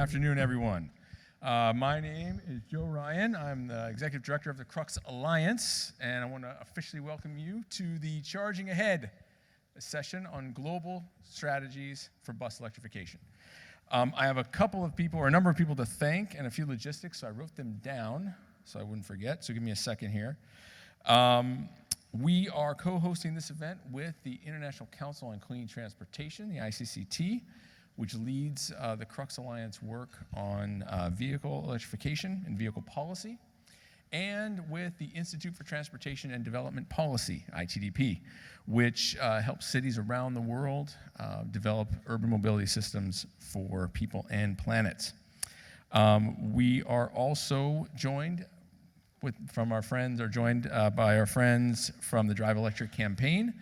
afternoon, everyone. My name is Joe Ryan. I'm the Executive Director of the Crux Alliance, and I want to officially welcome you to the Charging Ahead session on global strategies for bus electrification. I have a number of people to thank and a few logistics, so I wrote them down so I wouldn't forget, so give me a second here. We are co-hosting this event with the International Council on Clean Transportation, the ICCT, which leads the Crux Alliance work on vehicle electrification and vehicle policy, and with the Institute for Transportation and Development Policy, ITDP, which helps cities around the world develop urban mobility systems for people and planet. We are also joined by our friends from the Drive Electric campaign,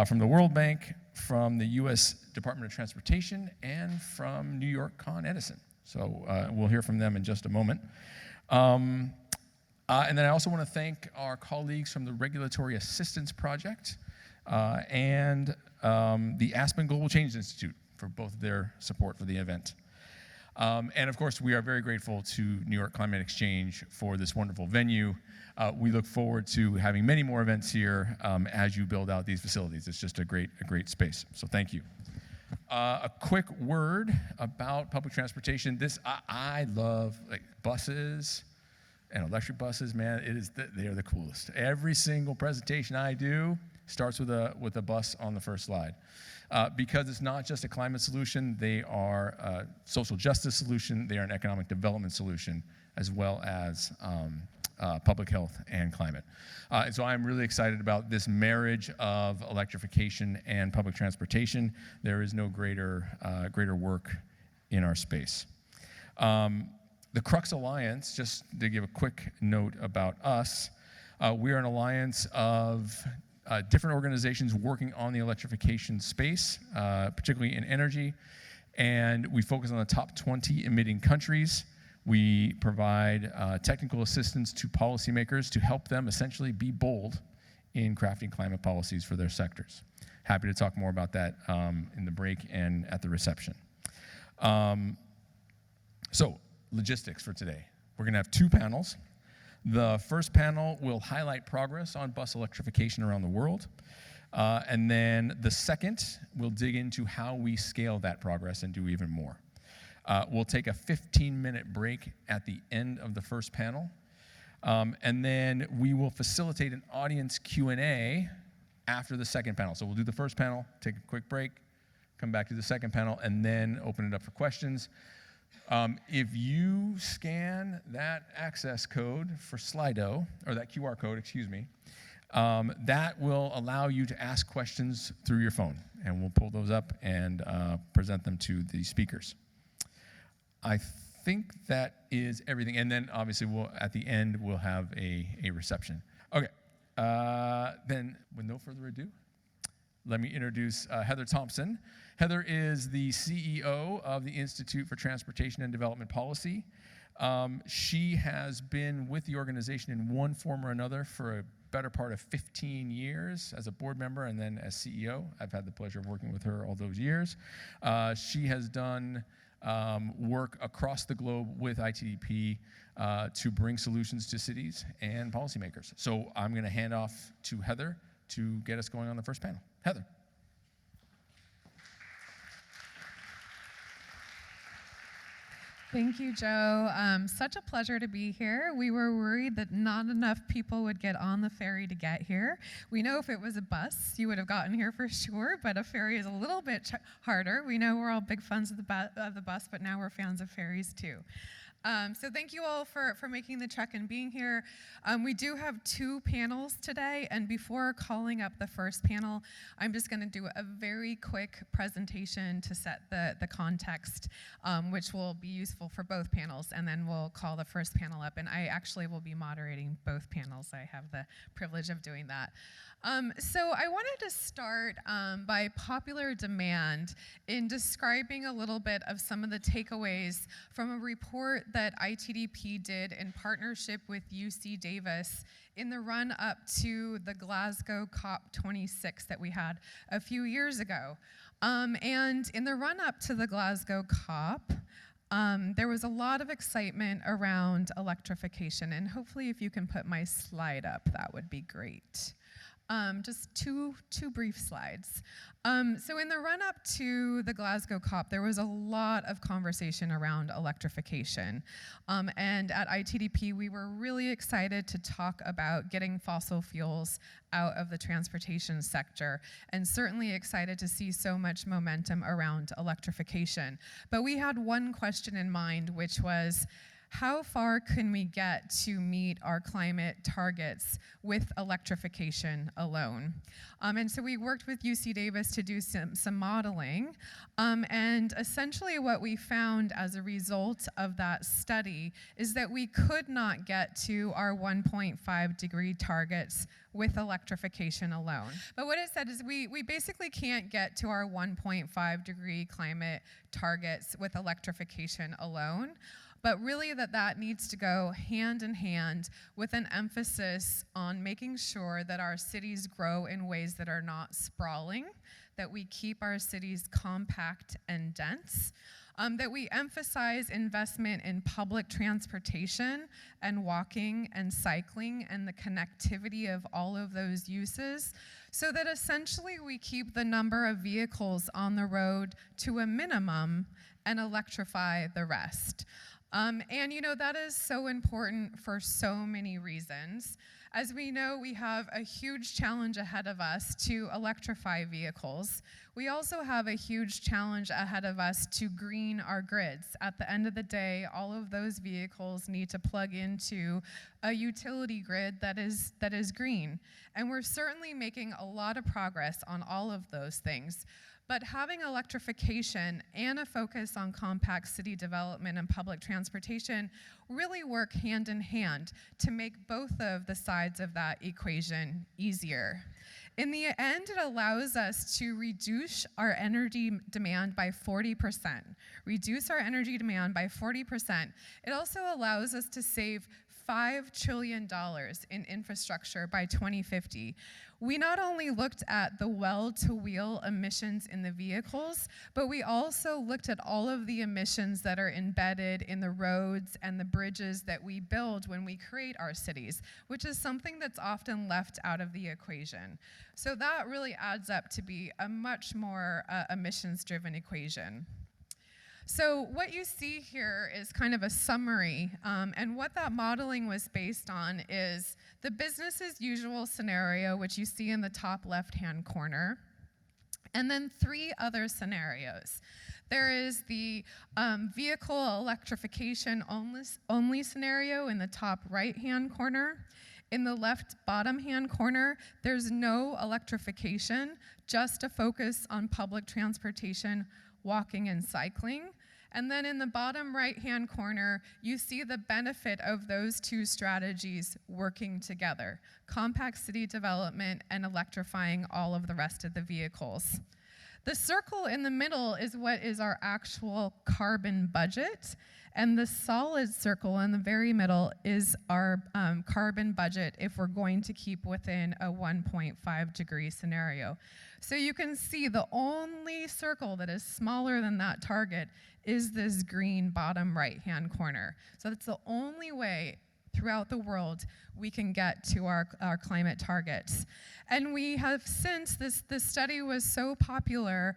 from the World Bank, from the U.S. Department of Transportation, and from New York Con Edison. So we'll hear from them in just a moment. And then I also want to thank our colleagues from the Regulatory Assistance Project and the Aspen Global Change Institute for both of their support for the event. And of course, we are very grateful to New York Climate Exchange for this wonderful venue. We look forward to having many more events here as you build out these facilities. It's just a great space, so thank you. A quick word about public transportation. I love buses and electric buses, man. They are the coolest. Every single presentation I do starts with a bus on the first slide. Because it's not just a climate solution, they are a social justice solution, they are an economic development solution, as well as public health and climate. And so I'm really excited about this marriage of electrification and public transportation. There is no greater work in our space. The Crux Alliance, just to give a quick note about us, we are an alliance of different organizations working on the electrification space, particularly in energy, and we focus on the top 20 emitting countries. We provide technical assistance to policymakers to help them essentially be bold in crafting climate policies for their sectors. Happy to talk more about that in the break and at the reception. So, logistics for today. We're going to have two panels. The first panel will highlight progress on bus electrification around the world. And then the second will dig into how we scale that progress and do even more. We'll take a 15-minute break at the end of the first panel. And then we will facilitate an audience Q&A after the second panel. So we'll do the first panel, take a quick break, come back to the second panel, and then open it up for questions. If you scan that access code for Slido, or that QR code, excuse me, that will allow you to ask questions through your phone, and we'll pull those up and present them to the speakers. I think that is everything, and then obviously at the end we'll have a reception. Okay, then with no further ado, let me introduce Heather Thompson. Heather is the CEO of the Institute for Transportation and Development Policy. She has been with the organization in one form or another for a better part of 15 years as a board member and then as CEO. I've had the pleasure of working with her all those years. She has done work across the globe with ITDP to bring solutions to cities and policymakers. So I'm going to hand off to Heather to get us going on the first panel. Heather. Thank you, Joe. Such a pleasure to be here. We were worried that not enough people would get on the ferry to get here. We know if it was a bus, you would have gotten here for sure, but a ferry is a little bit harder. We know we're all big fans of the bus, but now we're fans of ferries too. So thank you all for making the trek and being here. We do have two panels today, and before calling up the first panel, I'm just going to do a very quick presentation to set the context, which will be useful for both panels, and then we'll call the first panel up, and I actually will be moderating both panels. I have the privilege of doing that. So I wanted to start by popular demand in describing a little bit of some of the takeaways from a report that ITDP did in partnership with UC Davis in the run-up to the Glasgow COP26 that we had a few years ago. And in the run-up to the Glasgow COP, there was a lot of excitement around electrification, and hopefully if you can put my slide up, that would be great. Just two brief slides. So in the run-up to the Glasgow COP, there was a lot of conversation around electrification. And at ITDP, we were really excited to talk about getting fossil fuels out of the transportation sector, and certainly excited to see so much momentum around electrification. But we had one question in mind, which was, how far can we get to meet our climate targets with electrification alone? And so we worked with UC Davis to do some modeling. And essentially what we found as a result of that study is that we could not get to our 1.5 degree targets with electrification alone. But what it said is we basically can't get to our 1.5 degree climate targets with electrification alone. But really that needs to go hand in hand with an emphasis on making sure that our cities grow in ways that are not sprawling, that we keep our cities compact and dense, that we emphasize investment in public transportation and walking and cycling and the connectivity of all of those uses, so that essentially we keep the number of vehicles on the road to a minimum and electrify the rest. And you know, that is so important for so many reasons. As we know, we have a huge challenge ahead of us to electrify vehicles. We also have a huge challenge ahead of us to green our grids. At the end of the day, all of those vehicles need to plug into a utility grid that is green. And we're certainly making a lot of progress on all of those things. But having electrification and a focus on compact city development and public transportation really work hand in hand to make both of the sides of that equation easier. In the end, it allows us to reduce our energy demand by 40%. Reduce our energy demand by 40%. It also allows us to save $5 trillion in infrastructure by 2050. We not only looked at the well-to-wheel emissions in the vehicles, but we also looked at all of the emissions that are embedded in the roads and the bridges that we build when we create our cities, which is something that's often left out of the equation. So that really adds up to be a much more emissions-driven equation. So what you see here is kind of a summary, and what that modeling was based on is the business as usual scenario, which you see in the top left-hand corner, and then three other scenarios. There is the vehicle electrification only scenario in the top right-hand corner. In the left bottom-hand corner, there's no electrification, just a focus on public transportation, walking and cycling. And then in the bottom right-hand corner, you see the benefit of those two strategies working together, compact city development and electrifying all of the rest of the vehicles. The circle in the middle is what is our actual carbon budget, and the solid circle in the very middle is our carbon budget if we're going to keep within a 1.5 degree scenario. So you can see the only circle that is smaller than that target is this green bottom right-hand corner. So that's the only way throughout the world we can get to our climate targets. And we have since, this study was so popular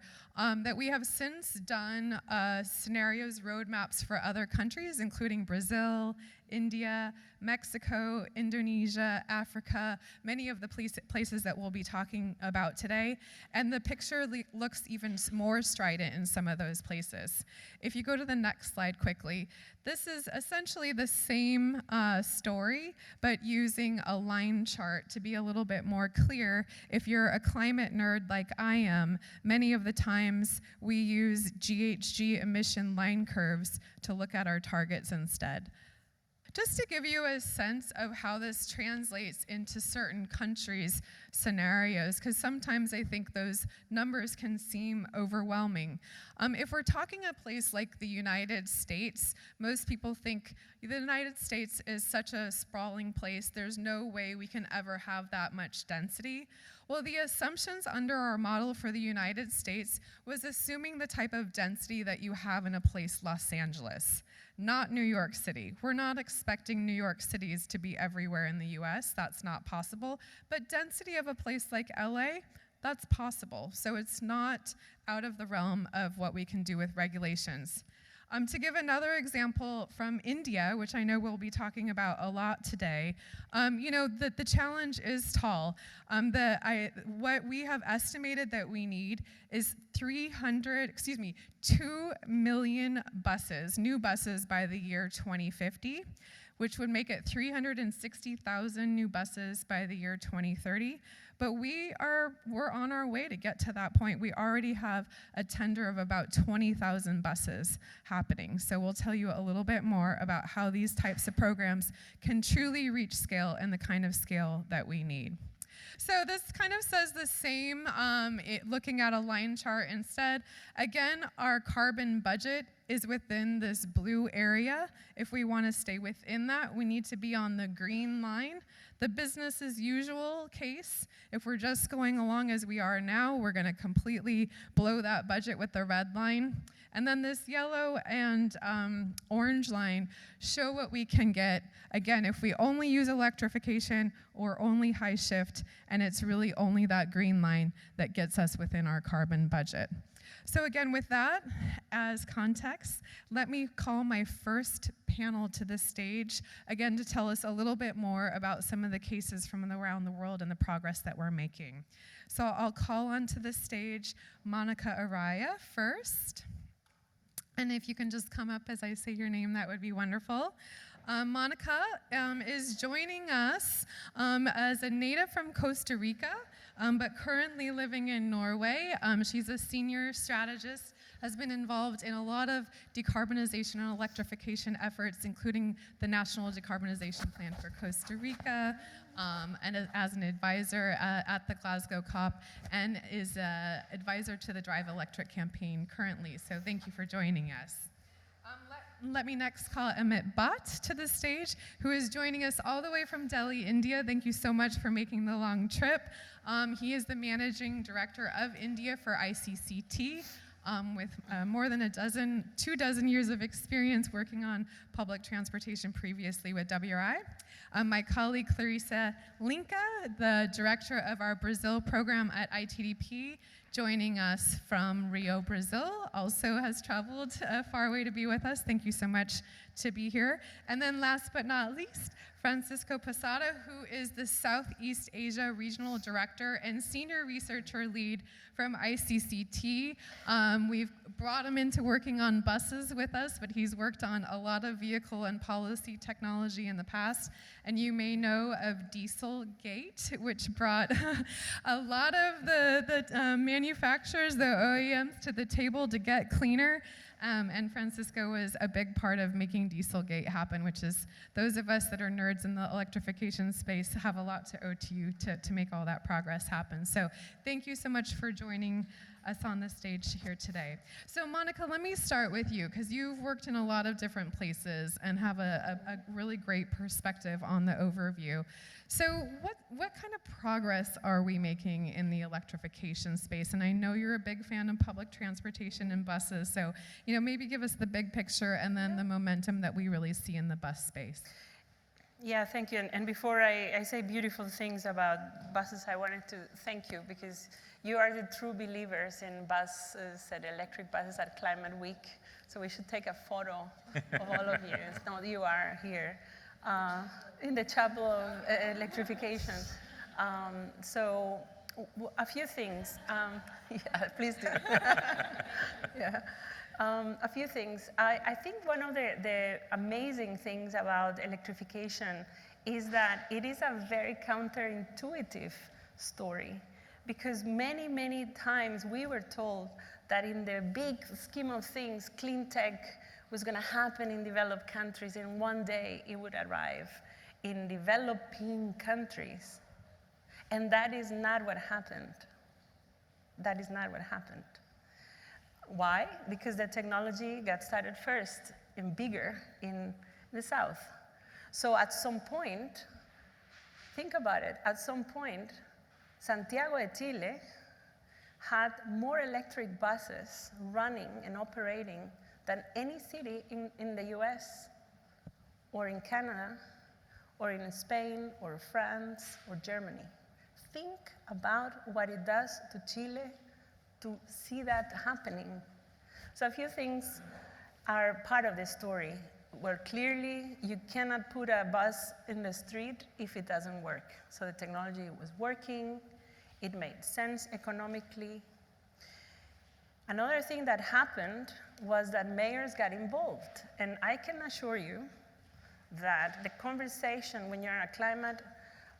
that we have since done scenarios, roadmaps for other countries, including Brazil, India, Mexico, Indonesia, Africa, many of the places that we'll be talking about today. And the picture looks even more strident in some of those places. If you go to the next slide quickly, this is essentially the same story, but using a line chart to be a little bit more clear. If you're a climate nerd like I am, many of the times we use GHG emission line curves to look at our targets instead. Just to give you a sense of how this translates into certain countries' scenarios, because sometimes I think those numbers can seem overwhelming. If we're talking a place like the United States, most people think the United States is such a sprawling place, there's no way we can ever have that much density. Well, the assumptions under our model for the United States was assuming the type of density that you have in a place Los Angeles, not New York City. We're not expecting New York cities to be everywhere in the US. That's not possible. But density of a place like LA, that's possible. So it's not out of the realm of what we can do with regulations. To give another example from India, which I know we'll be talking about a lot today, the challenge is tall. What we have estimated that we need is 2 million buses, new buses by the year 2050, which would make it 360,000 new buses by the year 2030. But we're on our way to get to that point. We already have a tender of about 20,000 buses happening. So we'll tell you a little bit more about how these types of programs can truly reach scale and the kind of scale that we need. So this kind of says the same, looking at a line chart instead. Again, our carbon budget is within this blue area. If we want to stay within that, we need to be on the green line. The business as usual case, if we're just going along as we are now, we're going to completely blow that budget with the red line. And then this yellow and orange line show what we can get, again, if we only use electrification or only high shift, and it's really only that green line that gets us within our carbon budget. So again, with that as context, let me call my first panel to the stage, again, to tell us a little bit more about some of the cases from around the world and the progress that we're making. So I'll call onto the stage Monica Araya first. And if you can just come up as I say your name, that would be wonderful. Monica is joining us as a native from Costa Rica, but currently living in Norway. She's a senior strategist, has been involved in a lot of decarbonization and electrification efforts, including the National Decarbonization Plan for Costa Rica, and as an advisor at the Glasgow COP, and is an advisor to the Drive Electric campaign currently. So thank you for joining us. Let me next call Amit Bhatt to the stage, who is joining us all the way from Delhi, India. Thank you so much for making the long trip. He is the managing director of India for ICCT, with more than 24 years of experience working on public transportation previously with WRI. My colleague Clarissa Linka, the director of our Brazil program at ITDP, joining us from Rio, Brazil, also has traveled far away to be with us. Thank you so much to be here. And then last but not least, Francisco Posada, who is the Southeast Asia Regional Director and Senior Researcher Lead from ICCT. We've brought him into working on buses with us, but he's worked on a lot of vehicle and policy technology in the past. And you may know of Dieselgate, which brought a lot of the manufacturers, the OEMs, to the table to get cleaner. And Francisco was a big part of making Dieselgate happen, which is those of us that are nerds in the electrification space have a lot to owe to you to make all that progress happen. So thank you so much for joining us on the stage here today. So Monica, let me start with you, because you've worked in a lot of different places and have a really great perspective on the overview. So what kind of progress are we making in the electrification space? And I know you're a big fan of public transportation and buses, so maybe give us the big picture and then the momentum that we really see in the bus space. Yeah, thank you. And before I say beautiful things about buses, I wanted to thank you, because you are the true believers in buses and electric buses at Climate Week. So we should take a photo of all of you. No, you are here in the chapel of electrification. So a few things. Yeah, please do. Yeah. A few things. I think one of the amazing things about electrification is that it is a very counterintuitive story, because many, many times we were told that in the big scheme of things, clean tech was going to happen in developed countries, and one day it would arrive in developing countries. And that is not what happened. That is not what happened. Why? Because the technology got started first and bigger in the South. So at some point, think about it, at some point, Santiago de Chile had more electric buses running and operating than any city in the US or in Canada or in Spain or France or Germany. Think about what it does to Chile to see that happening. So a few things are part of the story, where clearly you cannot put a bus in the street if it doesn't work. So the technology was working, it made sense economically. Another thing that happened was that mayors got involved. And I can assure you that the conversation when you're a climate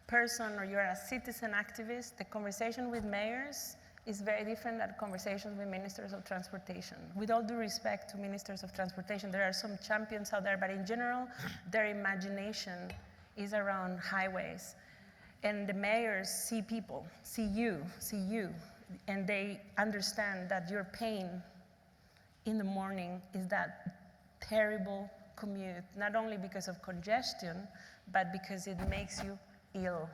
person or you're a citizen activist, the conversation with mayors is very different than conversations with ministers of transportation. With all due respect to ministers of transportation, there are some champions out there, but in general, their imagination is around highways. And the mayors see people, see you, and they understand that your pain in the morning is that terrible commute, not only because of congestion, but because it makes you ill.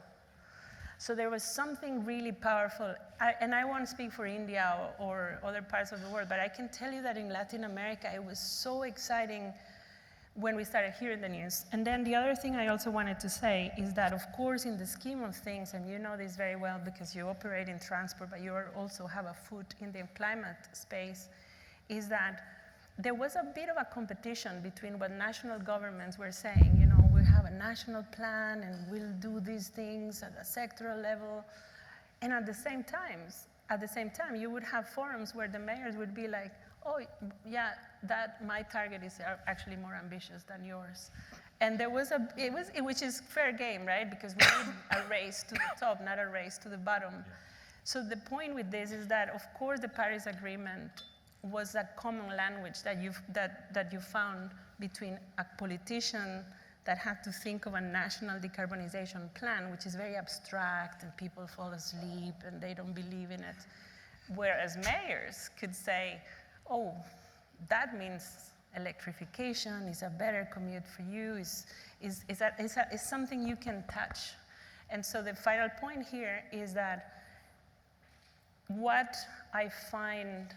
So there was something really powerful, and I won't speak for India or other parts of the world, but I can tell you that in Latin America, it was so exciting when we started hearing the news. And then the other thing I also wanted to say is that, of course, in the scheme of things, and you know this very well because you operate in transport, but you also have a foot in the climate space, is that there was a bit of a competition between what national governments were saying, you know, we have a national plan and we'll do these things at a sectoral level. And at the same time, you would have forums where the mayors would be like, oh, yeah, that my target is actually more ambitious than yours. And there was which is fair game, right? Because we need a race to the top, not a race to the bottom. Yeah. So the point with this is that, of course, the Paris Agreement was a common language that you found between a politician that had to think of a national decarbonization plan, which is very abstract, and people fall asleep and they don't believe in it. Whereas mayors could say, oh, that means electrification is a better commute for you, is something you can touch. And so the final point here is that what I find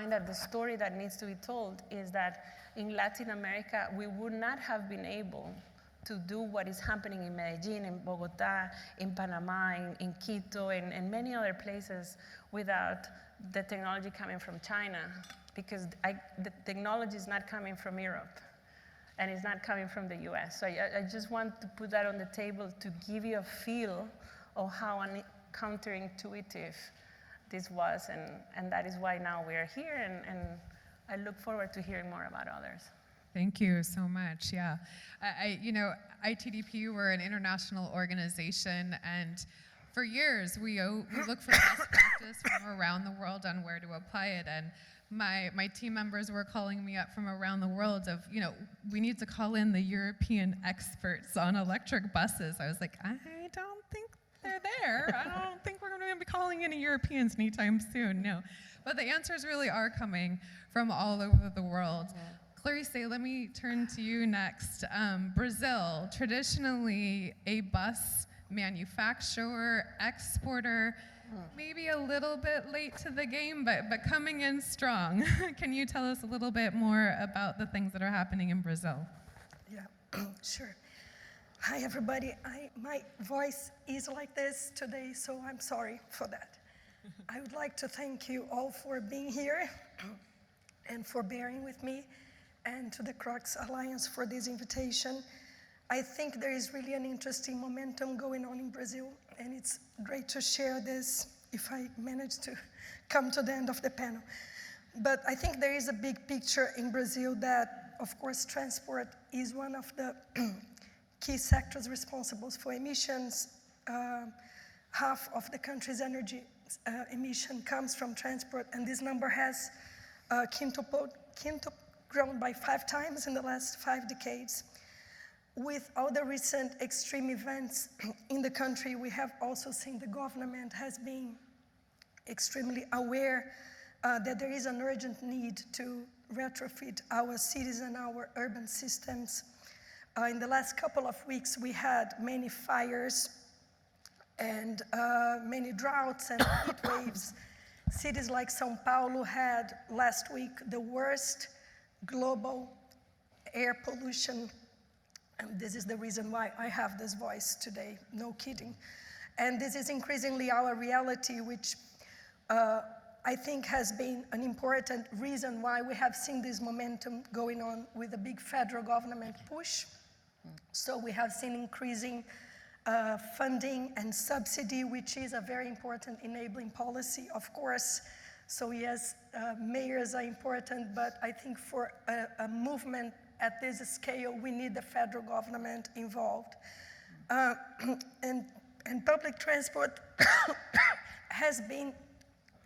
that the story that needs to be told is that in Latin America, we would not have been able to do what is happening in Medellin, in Bogota, in Panama, in Quito, and many other places without the technology coming from China, because the technology is not coming from Europe, and it's not coming from the US. So I just want to put that on the table to give you a feel of how counterintuitive this was, and that is why now we are here, and I look forward to hearing more about others. Thank you so much. Yeah, ITDP, we're an international organization, and for years we look for best practice from around the world on where to apply it. And my team members were calling me up from around the world of, we need to call in the European experts on electric buses. I was like, I don't think they're there. I don't think we're going to be calling any Europeans anytime soon. No, but the answers really are coming from all over the world. Yeah. Clarice, let me turn to you next. Brazil, traditionally a bus manufacturer, exporter, maybe a little bit late to the game, but coming in strong. Can you tell us a little bit more about the things that are happening in Brazil? Yeah, sure. Hi, everybody. My voice is like this today, so I'm sorry for that. I would like to thank you all for being here and for bearing with me, and to the Crux Alliance for this invitation. I think there is really an interesting momentum going on in Brazil, and it's great to share this if I manage to come to the end of the panel. But I think there is a big picture in Brazil that, of course, transport is one of the key sectors responsible for emissions. Half of the country's energy emission comes from transport, and this number has grown by 5 times in the last 5 decades. With all the recent extreme events in the country, we have also seen the government has been extremely aware that there is an urgent need to retrofit our cities and our urban systems. In the last couple of weeks, we had many fires and many droughts and heat waves. Cities like São Paulo had last week the worst global air pollution. And this is the reason why I have this voice today, no kidding. And this is increasingly our reality, which I think has been an important reason why we have seen this momentum going on with a big federal government push. So we have seen increasing funding and subsidy, which is a very important enabling policy, of course. So yes, mayors are important, but I think for a movement at this scale, we need the federal government involved. And public transport has been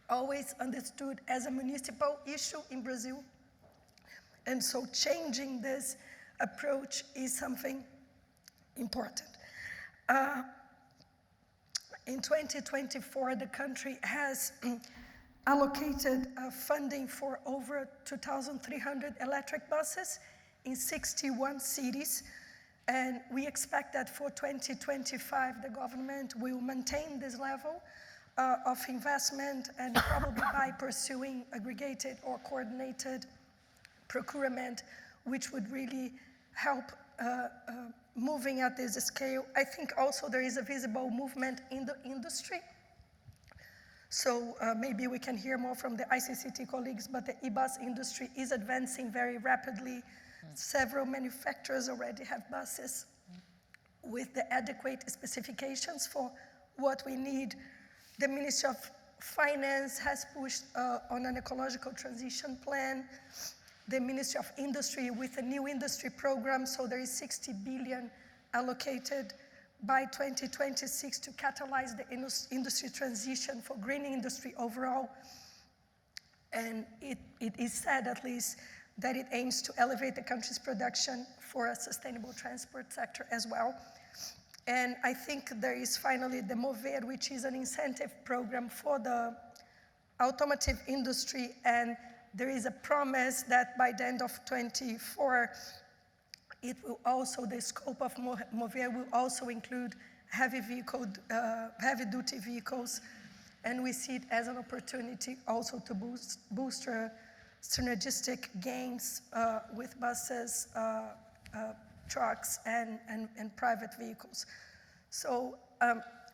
always understood as a municipal issue in Brazil. And so changing this approach is something important. In 2024, the country has allocated funding for over 2,300 electric buses in 61 cities. And we expect that for 2025, the government will maintain this level of investment, and probably by pursuing aggregated or coordinated procurement, which would really help moving at this scale. I think also there is a visible movement in the industry. So maybe we can hear more from the ICCT colleagues, but the e-bus industry is advancing very rapidly. Several manufacturers already have buses with the adequate specifications for what we need. The Ministry of Finance has pushed on an ecological transition plan. The Ministry of Industry with a new industry program, so there is 60 billion allocated by 2026 to catalyze the industry transition for green industry overall. And it is said, at least, that it aims to elevate the country's production for a sustainable transport sector as well. And I think there is finally the Mover, which is an incentive program for the automotive industry, and there is a promise that by the end of 24, it will also, the scope of Mover will also include heavy-duty vehicles, and we see it as an opportunity also to boost synergistic gains with buses, trucks, and private vehicles. So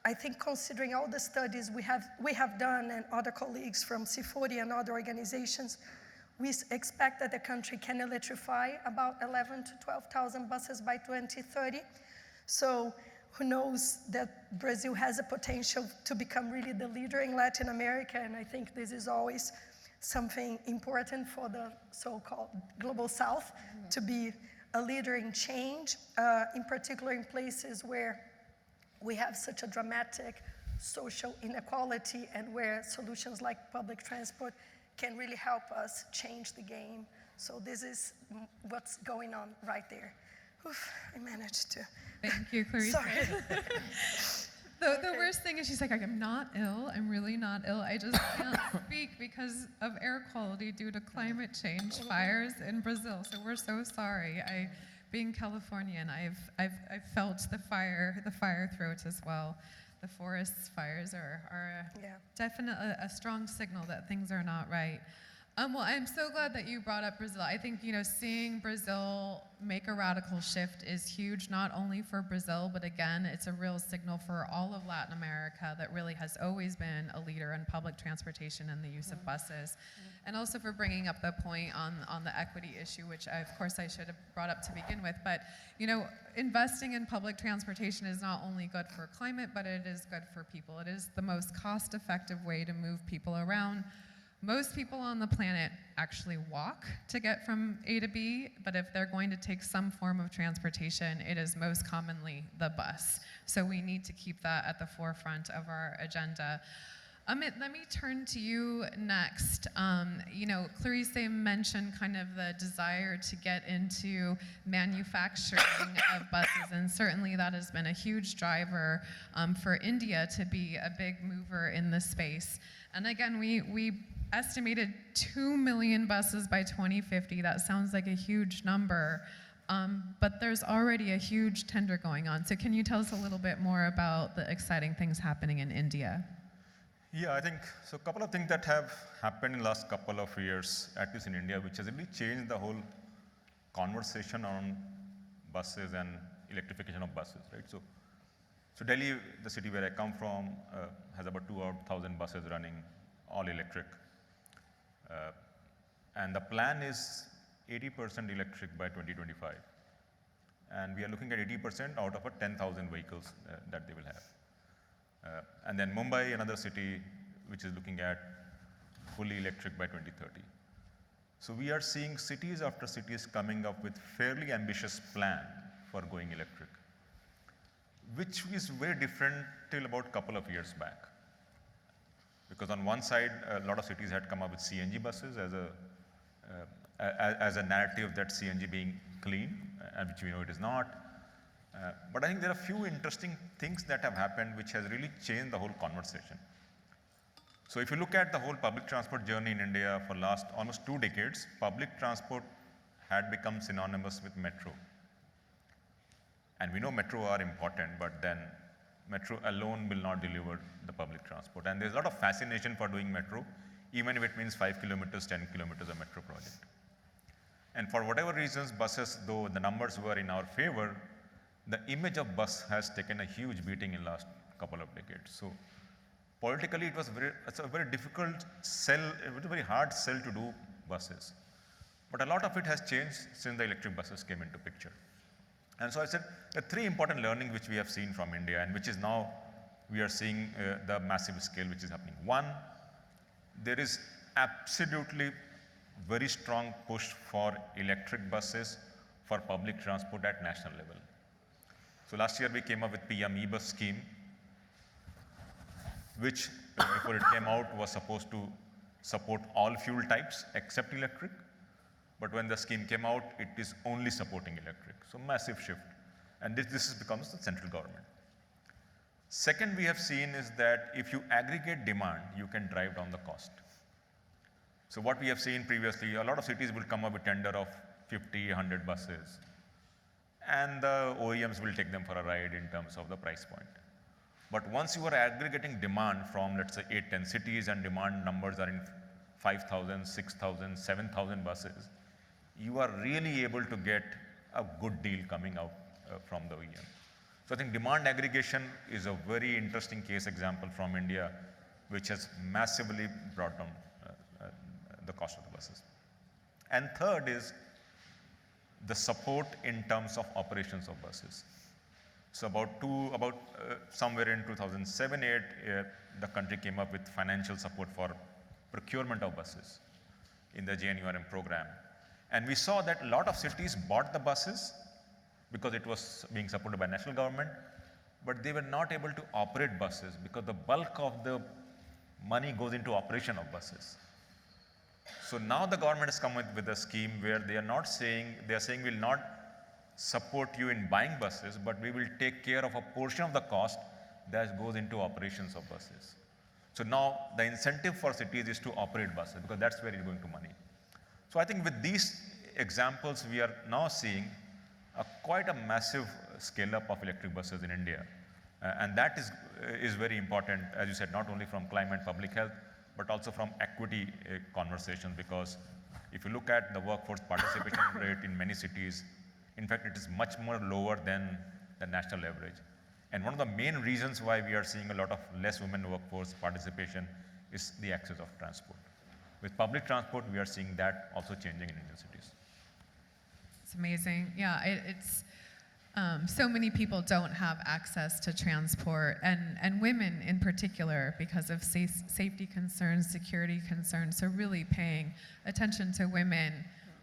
I think considering all the studies we have done, and other colleagues from C40 and other organizations, we expect that the country can electrify about 11,000 to 12,000 buses by 2030. So who knows that Brazil has a potential to become really the leader in Latin America, and I think this is always something important for the so-called Global South, to be a leader in change, in particular in places where we have such a dramatic social inequality and where solutions like public transport can really help us change the game. So this is what's going on right there. Oof, I managed to. Thank you, Clarice. Sorry. The worst thing is she's like, I'm not ill. I'm really not ill. I just can't speak because of air quality due to climate change, fires in Brazil. So we're so sorry. Being Californian, I've felt the fire throat as well. The forest fires are definitely a strong signal that things are not right. Well, I'm so glad that you brought up Brazil. I think, seeing Brazil make a radical shift is huge, not only for Brazil, but again, it's a real signal for all of Latin America that really has always been a leader in public transportation and the use of buses. And also for bringing up the point on the equity issue, which of course I should have brought up to begin with. But, investing in public transportation is not only good for climate, but it is good for people. It is the most cost-effective way to move people around. Most people on the planet actually walk to get from A to B, but if they're going to take some form of transportation, it is most commonly the bus. So we need to keep that at the forefront of our agenda. Amit, let me turn to you next. Clarice mentioned kind of the desire to get into manufacturing of buses, and certainly that has been a huge driver for India to be a big mover in this space. And again, we estimated 2 million buses by 2050. That sounds like a huge number, But there's already a huge tender going on. So can you tell us a little bit more about the exciting things happening in India? Yeah, I think so. A couple of things that have happened in the last couple of years, at least in India, which has really changed the whole conversation on buses and electrification of buses, right? So Delhi, the city where I come from, has about 2,000 buses running, all electric. And the plan is 80% electric by 2025. And we are looking at 80% out of 10,000 vehicles that they will have. And then Mumbai, another city which is looking at fully electric by 2030. So we are seeing cities after cities coming up with fairly ambitious plan for going electric, which is very different till about a couple of years back. Because on one side, a lot of cities had come up with CNG buses as a narrative that CNG being clean, which we know it is not. But I think there are a few interesting things that have happened which has really changed the whole conversation. So if you look at the whole public transport journey in India for last almost 2 decades, public transport had become synonymous with metro. And we know metro are important, but then metro alone will not deliver the public transport. And there's a lot of fascination for doing metro, even if it means 5 kilometers, 10 kilometers of metro project. And for whatever reasons, buses, though the numbers were in our favor, the image of bus has taken a huge beating in the last couple of decades. So politically, it's a very difficult sell, it was a very hard sell to do buses. But a lot of it has changed since the electric buses came into picture. And so I said, there are 3 important learnings which we have seen from India, and which is now we are seeing the massive scale which is happening. One, there is absolutely very strong push for electric buses for public transport at national level. So last year we came up with PM e-bus scheme, which before it came out was supposed to support all fuel types except electric. But when the scheme came out, it is only supporting electric. So massive shift. And this becomes the central government. Second, we have seen is that if you aggregate demand, you can drive down the cost. So what we have seen previously, a lot of cities will come up with tender of 50, 100 buses. And the OEMs will take them for a ride in terms of the price point. But once you are aggregating demand from, let's say, 8, 10 cities and demand numbers are in 5,000, 6,000, 7,000 buses, you are really able to get a good deal coming out from the OEM. So I think demand aggregation is a very interesting case example from India, which has massively brought down the cost of the buses. And third is the support in terms of operations of buses. So somewhere in 2007-8, the country came up with financial support for procurement of buses in the JNURM program. And we saw that a lot of cities bought the buses because it was being supported by national government, but they were not able to operate buses because the bulk of the money goes into operation of buses. So now the government has come with a scheme where they are saying we'll not support you in buying buses, but we will take care of a portion of the cost that goes into operations of buses. So now the incentive for cities is to operate buses because that's where it's going to money. So I think with these examples, we are now seeing quite a massive scale-up of electric buses in India. And that is very important, as you said, not only from climate public health, but also from equity conversation, because if you look at the workforce participation rate in many cities, in fact, it is much more lower than the national average. And one of the main reasons why we are seeing a lot of less women workforce participation is the access of transport. With public transport, we are seeing that also changing in Indian cities. It's amazing. Yeah, it's so many people don't have access to transport, and women in particular, because of safety concerns, security concerns. So really paying attention to women,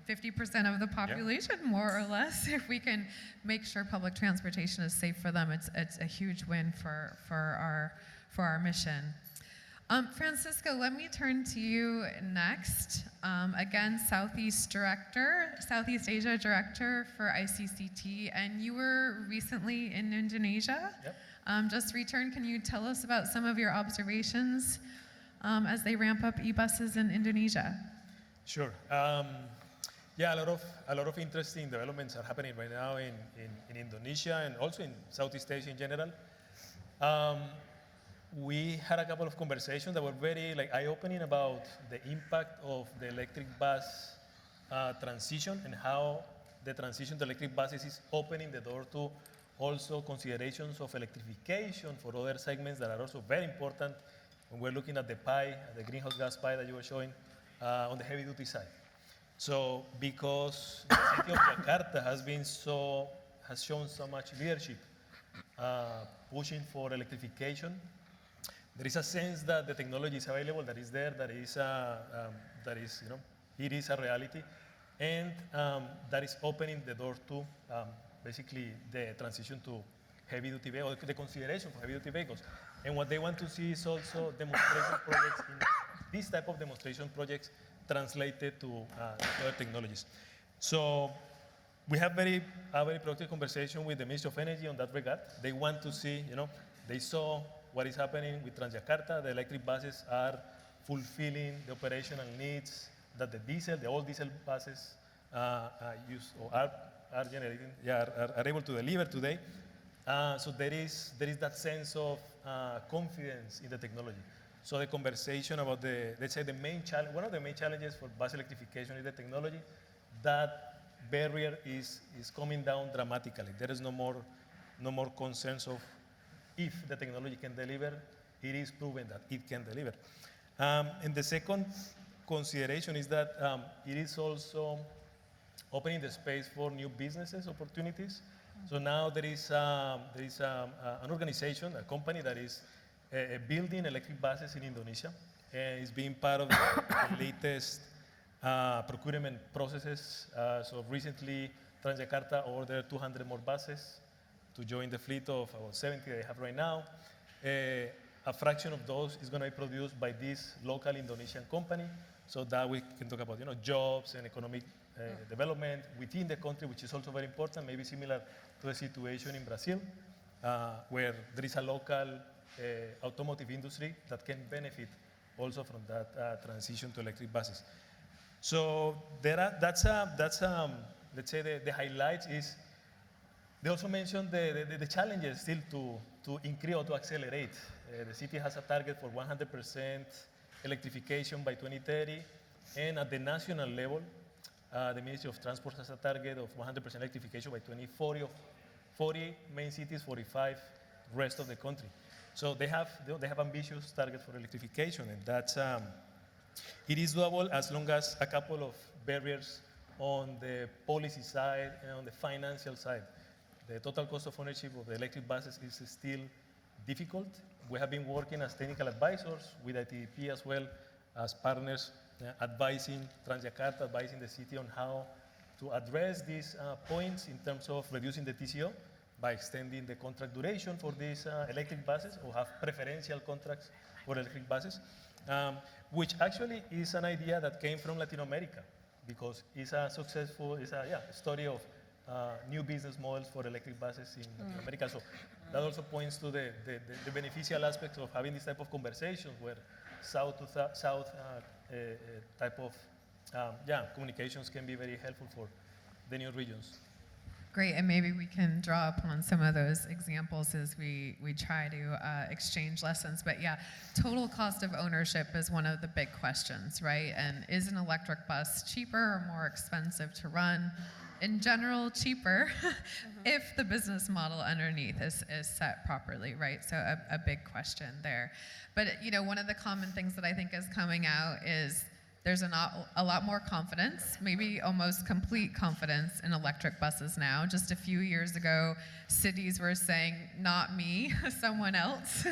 50% of the population, more or less. If we can make sure public transportation is safe for them, it's a huge win for our mission. Francisco, let me turn to you next. Again, Southeast Asia Director for ICCT, and you were recently in Indonesia. Yep. Just returned. Can you tell us about some of your observations as they ramp up e-buses in Indonesia? Sure. Yeah, a lot of interesting developments are happening right now in Indonesia and also in Southeast Asia in general. We had a couple of conversations that were very eye-opening about the impact of the electric bus transition and how the transition to electric buses is opening the door to also considerations of electrification for other segments that are also very important when we're looking at the pie, the greenhouse gas pie that you were showing on the heavy-duty side. So because the city of Jakarta has shown so much leadership pushing for electrification, there is a sense that the technology is available, that is there, that is it is a reality, and that is opening the door to basically the transition to heavy-duty vehicles, the consideration for heavy-duty vehicles. And what they want to see is also demonstration projects, these type of demonstration projects translated to other technologies. So we have a very productive conversation with the Ministry of Energy on that regard. They want to see, they saw what is happening with Transjakarta. The electric buses are fulfilling the operational needs that the old diesel buses use or are generating, are able to deliver today. So there is that sense of confidence in the technology. So the conversation about let's say one of the main challenges for bus electrification is the technology. That barrier is coming down dramatically. There is no more concerns of if the technology can deliver. It is proven that it can deliver. And the second consideration is that it is also opening the space for new businesses opportunities. So now there is an organization, a company that is building electric buses in Indonesia, and is being part of the latest procurement processes. So recently, Transjakarta ordered 200 more buses to join the fleet of about 70 they have right now. A fraction of those is going to be produced by this local Indonesian company, so that we can talk about jobs and economic development within the country, which is also very important, maybe similar to the situation in Brazil, where there is a local automotive industry that can benefit also from that transition to electric buses. So that's let's say the highlights is. They also mentioned the challenges still to increase or to accelerate. The city has a target for 100% electrification by 2030, and at the national level, the Ministry of Transport has a target of 100% electrification by 2040 of 40 main cities, 45 rest of the country. So they have ambitious targets for electrification, and that's it is doable as long as a couple of barriers on the policy side and on the financial side. The total cost of ownership of the electric buses is still difficult. We have been working as technical advisors with ITDP as well as partners, advising Transjakarta, advising the city on how to address these points in terms of reducing the TCO by extending the contract duration for these electric buses, or have preferential contracts for electric buses, which actually is an idea that came from Latin America, because it's a story of new business models for electric buses in Latin America. So that also points to the beneficial aspects of having this type of conversations where south to south type of communications can be very helpful for the new regions. Great, and maybe we can draw upon some of those examples as we try to exchange lessons. But yeah, total cost of ownership is one of the big questions, right? And is an electric bus cheaper or more expensive to run? In general, cheaper if the business model underneath is set properly, right? So a big question there. But one of the common things that I think is coming out is there's a lot more confidence, maybe almost complete confidence in electric buses now. Just a few years ago, cities were saying, not me, someone else.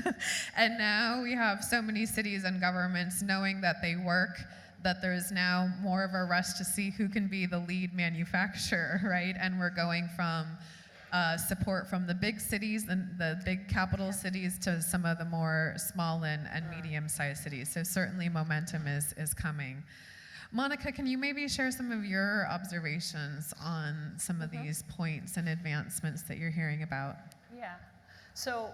And now we have so many cities and governments knowing that they work, that there's now more of a rush to see who can be the lead manufacturer, right? And we're going from support from the big cities and the big capital cities to some of the more small and medium-sized cities. So certainly momentum is coming. Monica, can you maybe share some of your observations on some of these points and advancements that you're hearing about? Yeah. So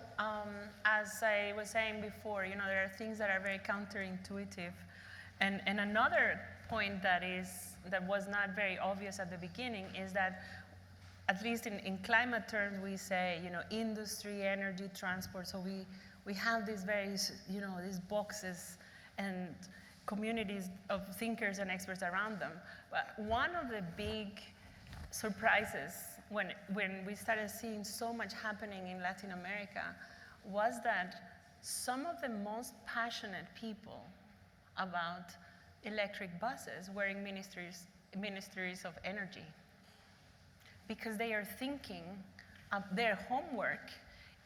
as I was saying before, there are things that are very counterintuitive. And another point that is that was not very obvious at the beginning is that, at least in climate terms, we say, industry, energy, transport. So we have these various, these boxes and communities of thinkers and experts around them. But one of the big surprises when we started seeing so much happening in Latin America was that some of the most passionate people about electric buses were in ministries of energy, because they are thinking their homework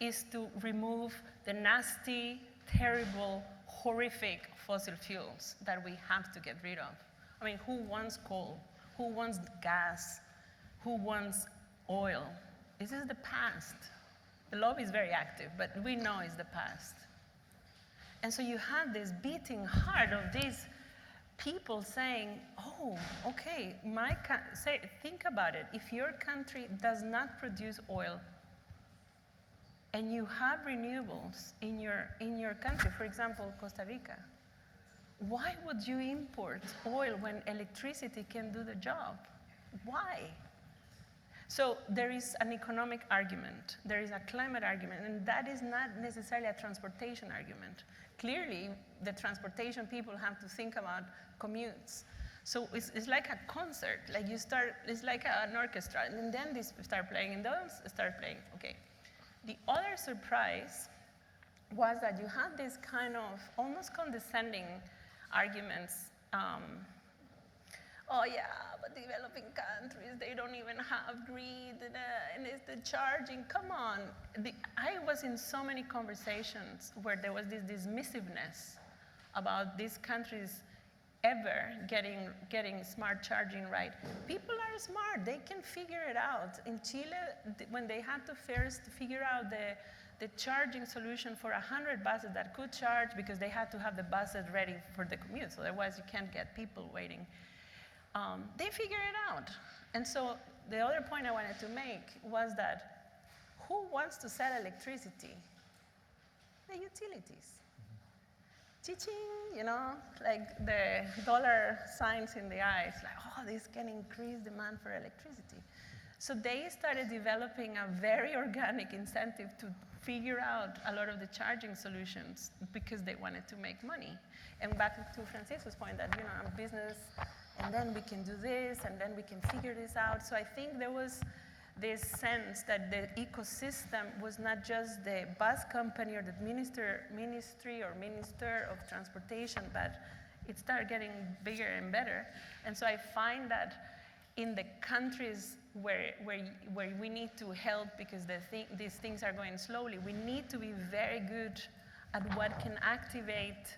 is to remove the nasty, terrible, horrific fossil fuels that we have to get rid of. I mean, who wants coal? Who wants gas? Who wants oil? This is the past. The lobby is very active, but we know it's the past. And so you have this beating heart of these people saying, oh, okay, think about it. If your country does not produce oil and you have renewables in your country, for example, Costa Rica, why would you import oil when electricity can do the job? Why? So there is an economic argument, there is a climate argument, and that is not necessarily a transportation argument. Clearly, the transportation people have to think about commutes. So it's like a concert, it's like an orchestra, and then they start playing, and those start playing, okay. The other surprise was that you had this kind of almost condescending arguments. Oh yeah, but developing countries, they don't even have grid, and it's the charging, come on. I was in so many conversations where there was this dismissiveness about these countries ever getting smart charging right. People are smart, they can figure it out. In Chile, when they had to first figure out the charging solution for 100 buses that could charge, because they had to have the buses ready for the commute, so otherwise you can't get people waiting. They figured it out. And so the other point I wanted to make was that who wants to sell electricity? The utilities. Ching, like the dollar signs in the eyes, like, oh, this can increase demand for electricity. So they started developing a very organic incentive to figure out a lot of the charging solutions because they wanted to make money. And back to Francisco's point that, I'm business, and then we can do this, and then we can figure this out. So I think there was this sense that the ecosystem was not just the bus company or the ministry or minister of transportation, but it started getting bigger and better. And so I find that in the countries where we need to help because these things are going slowly, we need to be very good at what can activate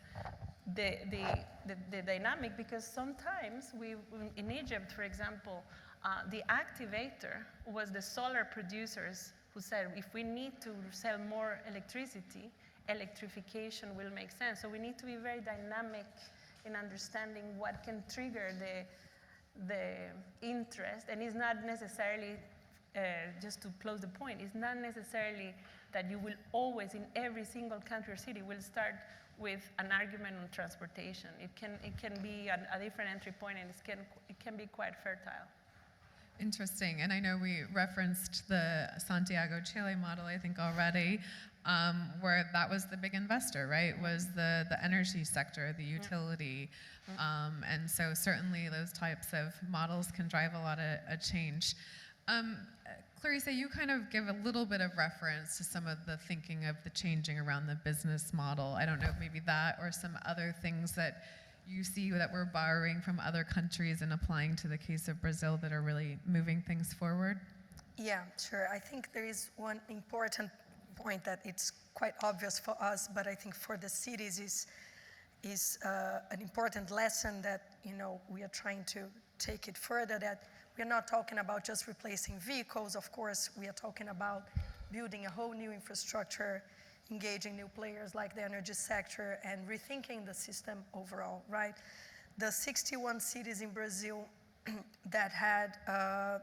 the dynamic, because sometimes in Egypt, for example, the activator was the solar producers who said, if we need to sell more electricity, electrification will make sense. So we need to be very dynamic in understanding what can trigger the interest. And it's not necessarily, just to close the point, it's not necessarily that you will always, in every single country or city, will start with an argument on transportation. It can be a different entry point, and it can be quite fertile. Interesting, and I know we referenced the Santiago, Chile model, I think already, where that was the big investor, right? Was the energy sector, the utility, and so certainly those types of models can drive a lot of change. Clarissa, you kind of give a little bit of reference to some of the thinking of the changing around the business model. I don't know, maybe that or some other things that you see that we're borrowing from other countries and applying to the case of Brazil that are really moving things forward? Yeah, sure. I think there is one important point that it's quite obvious for us, but I think for the cities is an important lesson that we are trying to take it further, that we're not talking about just replacing vehicles. Of course, we are talking about building a whole new infrastructure, engaging new players like the energy sector, and rethinking the system overall, right? The 61 cities in Brazil that had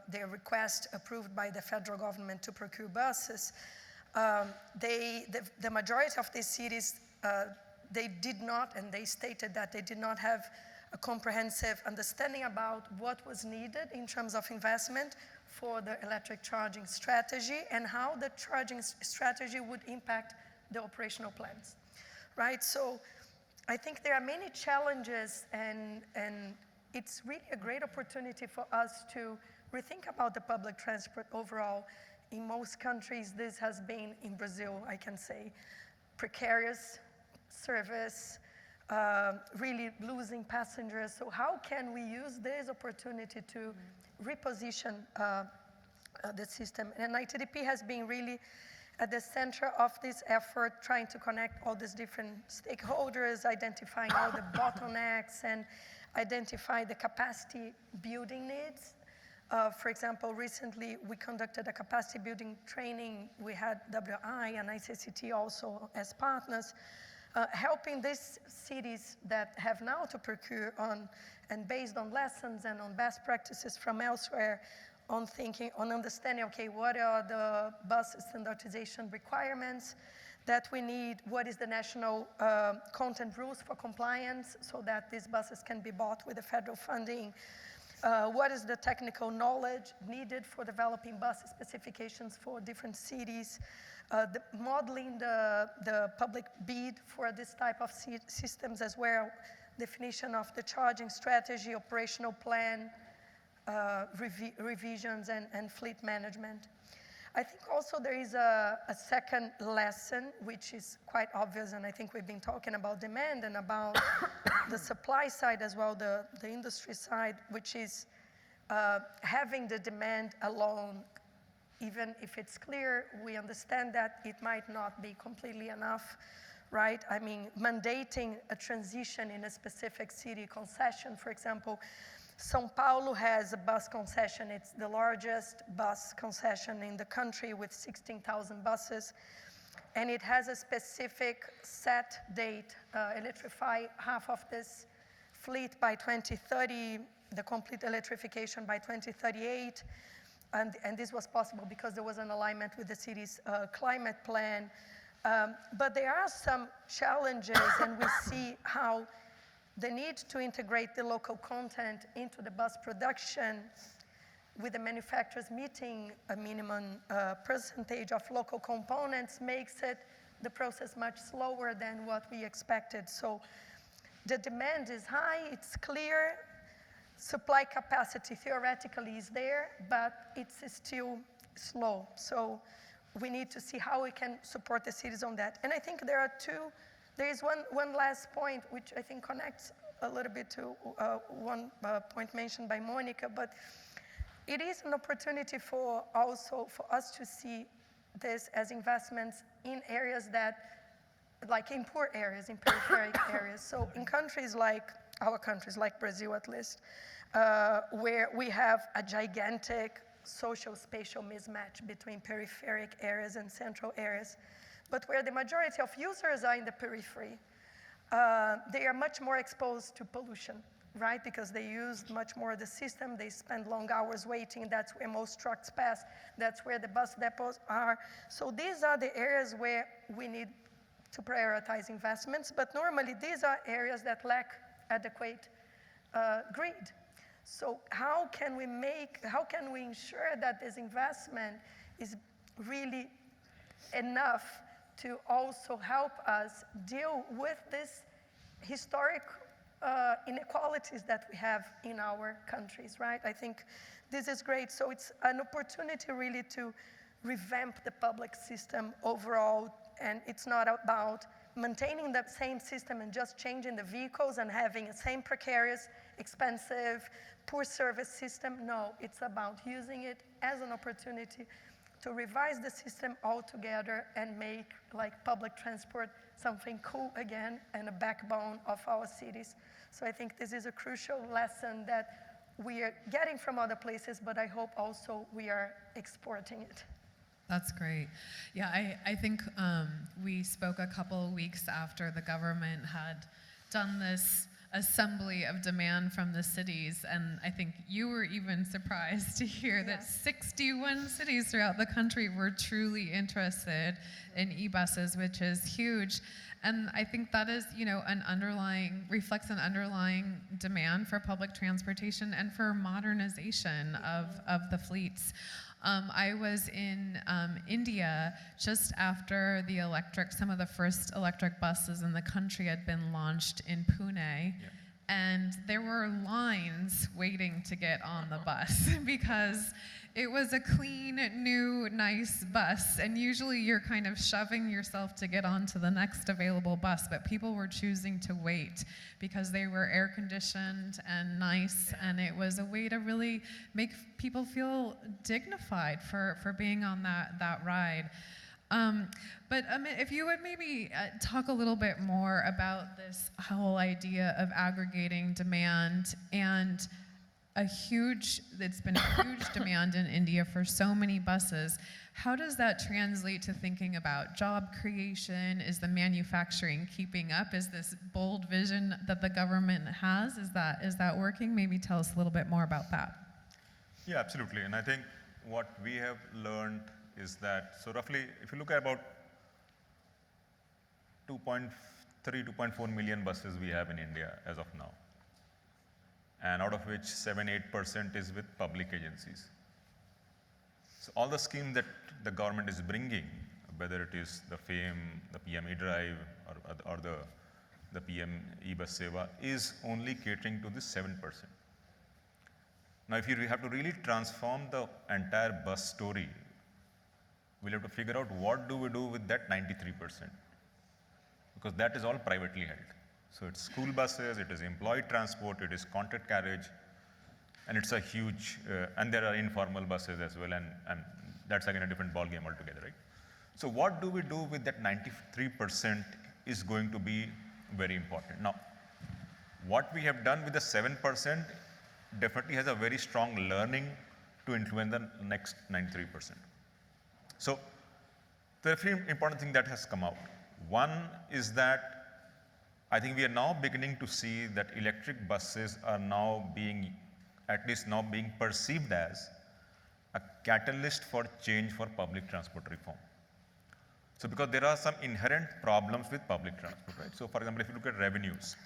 their request approved by the federal government to procure buses, the majority of these cities, they did not, and they stated that they did not have a comprehensive understanding about what was needed in terms of investment for the electric charging strategy and how the charging strategy would impact the operational plans, right? So I think there are many challenges, and it's really a great opportunity for us to rethink about the public transport overall. In most countries, this has been, in Brazil, I can say, precarious service, really losing passengers. So how can we use this opportunity to reposition the system? And ITDP has been really at the center of this effort, trying to connect all these different stakeholders, identifying all the bottlenecks, and identify the capacity building needs. For example, recently we conducted a capacity building training. We had WI and ICCT also as partners, helping these cities that have now to procure on, and based on lessons and on best practices from elsewhere, on thinking, on understanding, okay, what are the bus standardization requirements that we need? What is the national content rules for compliance so that these buses can be bought with the federal funding? What is the technical knowledge needed for developing bus specifications for different cities? Modeling the public bid for this type of systems as well, definition of the charging strategy, operational plan, revisions, and fleet management. I think also there is a second lesson, which is quite obvious, and I think we've been talking about demand and about the supply side as well, the industry side, which is having the demand alone. Even if it's clear, we understand that it might not be completely enough, right? I mean, mandating a transition in a specific city concession, for example, São Paulo has a bus concession. It's the largest bus concession in the country with 16,000 buses. And it has a specific set date, electrify half of this fleet by 2030, the complete electrification by 2038. And this was possible because there was an alignment with the city's climate plan. But there are some challenges, and we see how the need to integrate the local content into the bus production, with the manufacturers meeting a minimum percentage of local components, makes the process much slower than what we expected. So the demand is high, it's clear. Supply capacity theoretically is there, but it's still slow. So we need to see how we can support the cities on that. And I think there is one last point, which I think connects a little bit to one point mentioned by Monica, but it is an opportunity for us to see this as investments in areas that, like in poor areas, in peripheral areas. So in countries like our countries, like Brazil at least, where we have a gigantic social spatial mismatch between peripheric areas and central areas, but where the majority of users are in the periphery, they are much more exposed to pollution, right? Because they use much more of the system, they spend long hours waiting, that's where most trucks pass, that's where the bus depots are. So these are the areas where we need to prioritize investments, but normally these are areas that lack adequate grid. So how can we ensure that this investment is really enough to also help us deal with these historic inequalities that we have in our countries, right? I think this is great. So it's an opportunity really to revamp the public system overall, and it's not about maintaining that same system and just changing the vehicles and having the same precarious, expensive, poor service system. No, it's about using it as an opportunity to revise the system altogether and make public transport something cool again and a backbone of our cities. So I think this is a crucial lesson that we are getting from other places, but I hope also we are exporting it. That's great. Yeah, I think we spoke a couple weeks after the government had done this assembly of demand from the cities, and I think you were even surprised to hear that 61 cities throughout the country were truly interested in e-buses, which is huge. And I think that is, reflects an underlying demand for public transportation and for modernization of the fleets. I was in India just after some of the first electric buses in the country had been launched in Pune. And there were lines waiting to get on the bus because it was a clean, new, nice bus. And usually you're kind of shoving yourself to get onto the next available bus, but people were choosing to wait because they were air conditioned and nice. And it was a way to really make people feel dignified for being on that ride. But Amit, if you would maybe talk a little bit more about this whole idea of aggregating demand and it's been a huge demand in India for so many buses. How does that translate to thinking about job creation? Is the manufacturing keeping up? Is this bold vision that the government has, is that working? Maybe tell us a little bit more about that. Yeah, absolutely. And I think what we have learned is that, so roughly, if you look at about 2.3, 2.4 million buses we have in India as of now, and out of which 7-8% is with public agencies. So all the schemes that the government is bringing, whether it is the FAME, the PM eDrive, or the PM eBus Seva, is only catering to this 7%. Now, if you have to really transform the entire bus story, we'll have to figure out what do we do with that 93%, because that is all privately held. So it's school buses, it is employee transport, it is contract carriage, and it's a huge, and there are informal buses as well, and that's again a different ballgame altogether, right? So what do we do with that 93% is going to be very important. Now, what we have done with the 7% definitely has a very strong learning to influence the next 93%. So there are three important things that has come out. One is that I think we are now beginning to see that electric buses are now being perceived as a catalyst for change for public transport reform. So because there are some inherent problems with public transport, right? So for example, if you look at revenues,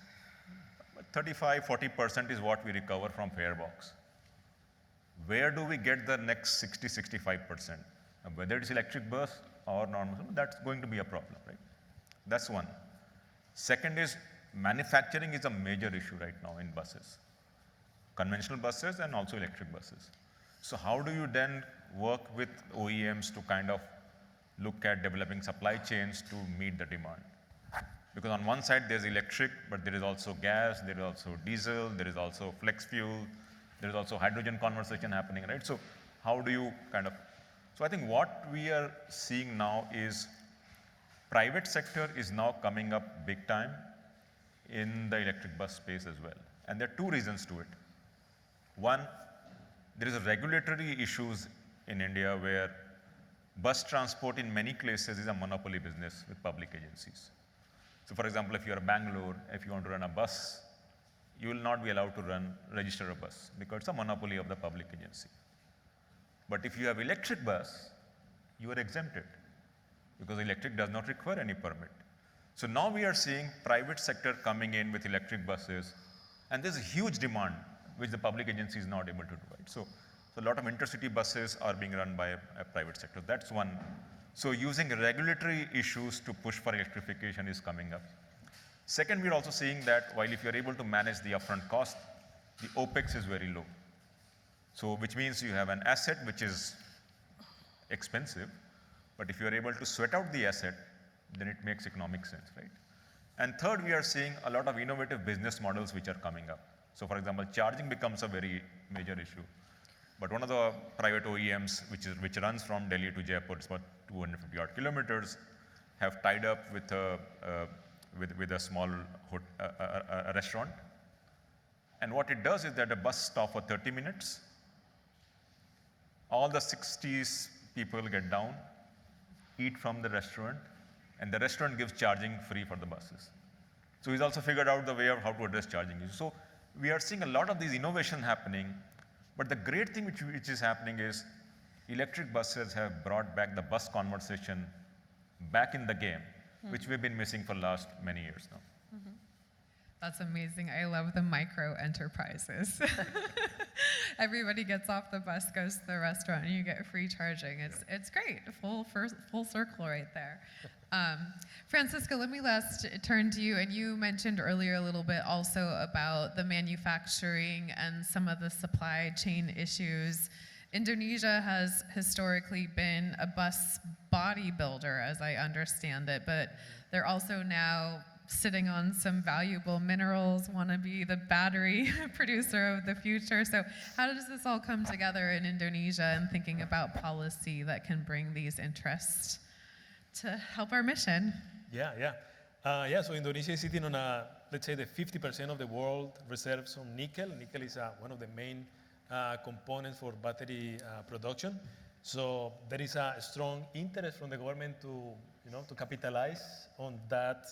35-40% is what we recover from fare box. Where do we get the next 60-65%? Whether it is electric bus or normal, that's going to be a problem, right? That's one. Second is manufacturing is a major issue right now in buses, conventional buses and also electric buses. So how do you then work with OEMs to kind of look at developing supply chains to meet the demand? Because on one side there's electric, but there is also gas, there is also diesel, there is also flex fuel, there is also hydrogen conversation happening, right? So how do you so I think what we are seeing now is private sector is now coming up big time in the electric bus space as well. And there are two reasons to it. One, there is a regulatory issues in India where bus transport in many places is a monopoly business with public agencies. So for example, if you are Bangalore, if you want to run a bus, you will not be allowed to register a bus because it's a monopoly of the public agency. But if you have electric bus, you are exempted because electric does not require any permit. So now we are seeing private sector coming in with electric buses, and there's a huge demand which the public agency is not able to do, right? So a lot of intercity buses are being run by a private sector. That's one. So using regulatory issues to push for electrification is coming up. Second, we're also seeing that while if you're able to manage the upfront cost, the OPEX is very low. So which means you have an asset which is expensive, but if you're able to sweat out the asset, then it makes economic sense, right? And third, we are seeing a lot of innovative business models which are coming up. So for example, charging becomes a very major issue. But one of the private OEMs, which runs from Delhi to Jaipur, it's about 250 odd kilometers, have tied up with a small a restaurant. And what it does is that a bus stop for 30 minutes, all the 60s people get down, eat from the restaurant, and the restaurant gives charging free for the buses. So he's also figured out the way of how to address charging issues. So we are seeing a lot of these innovation happening, but the great thing which is happening is electric buses have brought back the bus conversation back in the game. which we've been missing for last many years now. That's amazing. I love the micro enterprises. Everybody gets off the bus, goes to the restaurant, and you get free charging. It's great. Full circle right there. Francisco, let me last turn to you. And you mentioned earlier a little bit also about the manufacturing and some of the supply chain issues. Indonesia has historically been a bus bodybuilder, as I understand it, but they're also now sitting on some valuable minerals, want to be the battery producer of the future. So how does this all come together in Indonesia and thinking about policy that can bring these interests to help our mission? So Indonesia is sitting on let's say the 50% of the world reserves on nickel. Nickel is one of the main components for battery production. So there is a strong interest from the government to capitalize on that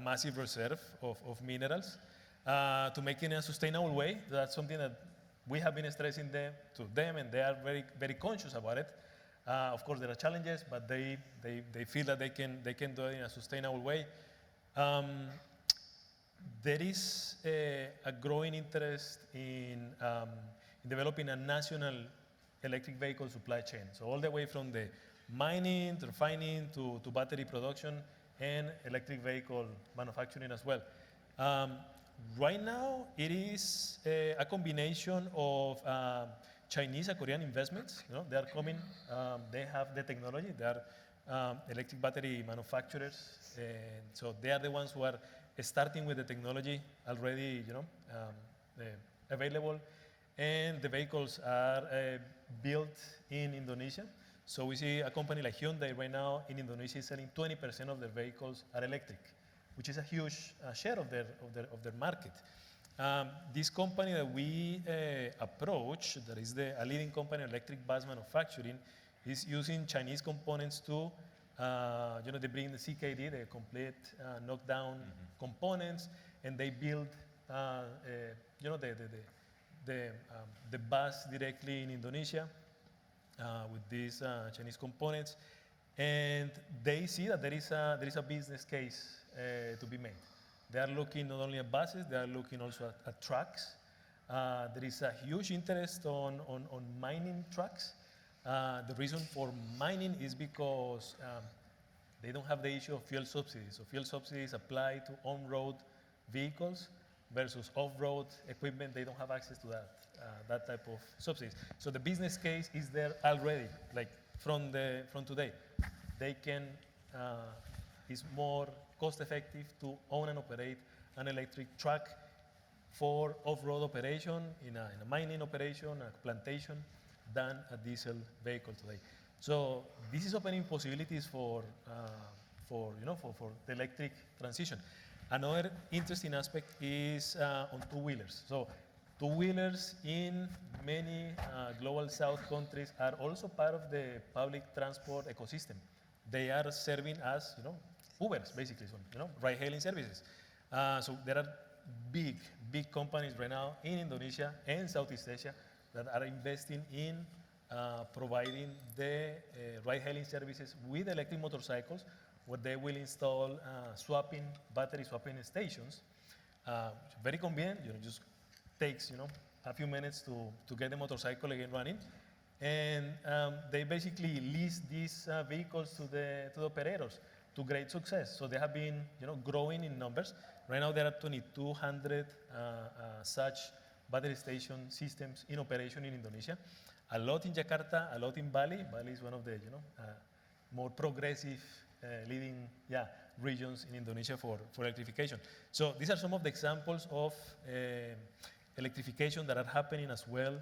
massive reserve of minerals to make it in a sustainable way. That's something that we have been stressing to them, and they are very, very conscious about it. Of course, there are challenges, but they feel that they can do it in a sustainable way. There is a growing interest in developing a national electric vehicle supply chain. So all the way from the mining, to refining, to battery production, and electric vehicle manufacturing as well. Right now, it is a combination of Chinese and Korean investments. They are coming, they have the technology, they are electric battery manufacturers, and so they are the ones who are starting with the technology already available, and the vehicles are built in Indonesia. So we see a company like Hyundai right now in Indonesia is selling 20% of their vehicles are electric, which is a huge share of their market. This company that we approach, that is a leading company in electric bus manufacturing, is using Chinese components to, they bring the CKD, the complete knockdown components, and they build, the bus directly in Indonesia with these Chinese components, and they see that there is a business case to be made. They are looking not only at buses, they are looking also at trucks. There is a huge interest on mining trucks. The reason for mining is because they don't have the issue of fuel subsidies. So fuel subsidies apply to on-road vehicles versus off-road equipment. They don't have access to that type of subsidies. So the business case is there already, like from today. They can, it's more cost-effective to own and operate an electric truck for off-road operation in a mining operation, a plantation, than a diesel vehicle today. So this is opening possibilities for the electric transition. Another interesting aspect is on two-wheelers. So two-wheelers in many global south countries are also part of the public transport ecosystem. They are serving as Ubers, basically, so, ride-hailing services. So there are big companies right now in Indonesia and Southeast Asia that are investing in providing the ride-hailing services with electric motorcycles, where they will install battery swapping stations. Very convenient. It just takes a few minutes to get the motorcycle again running, and they basically lease these vehicles to the operators to great success. So they have been growing in numbers. Right now there are 2,200 such battery station systems in operation in Indonesia. A lot in Jakarta, a lot in Bali. Bali is one of the more progressive leading regions in Indonesia for electrification. So these are some of the examples of electrification that are happening as well,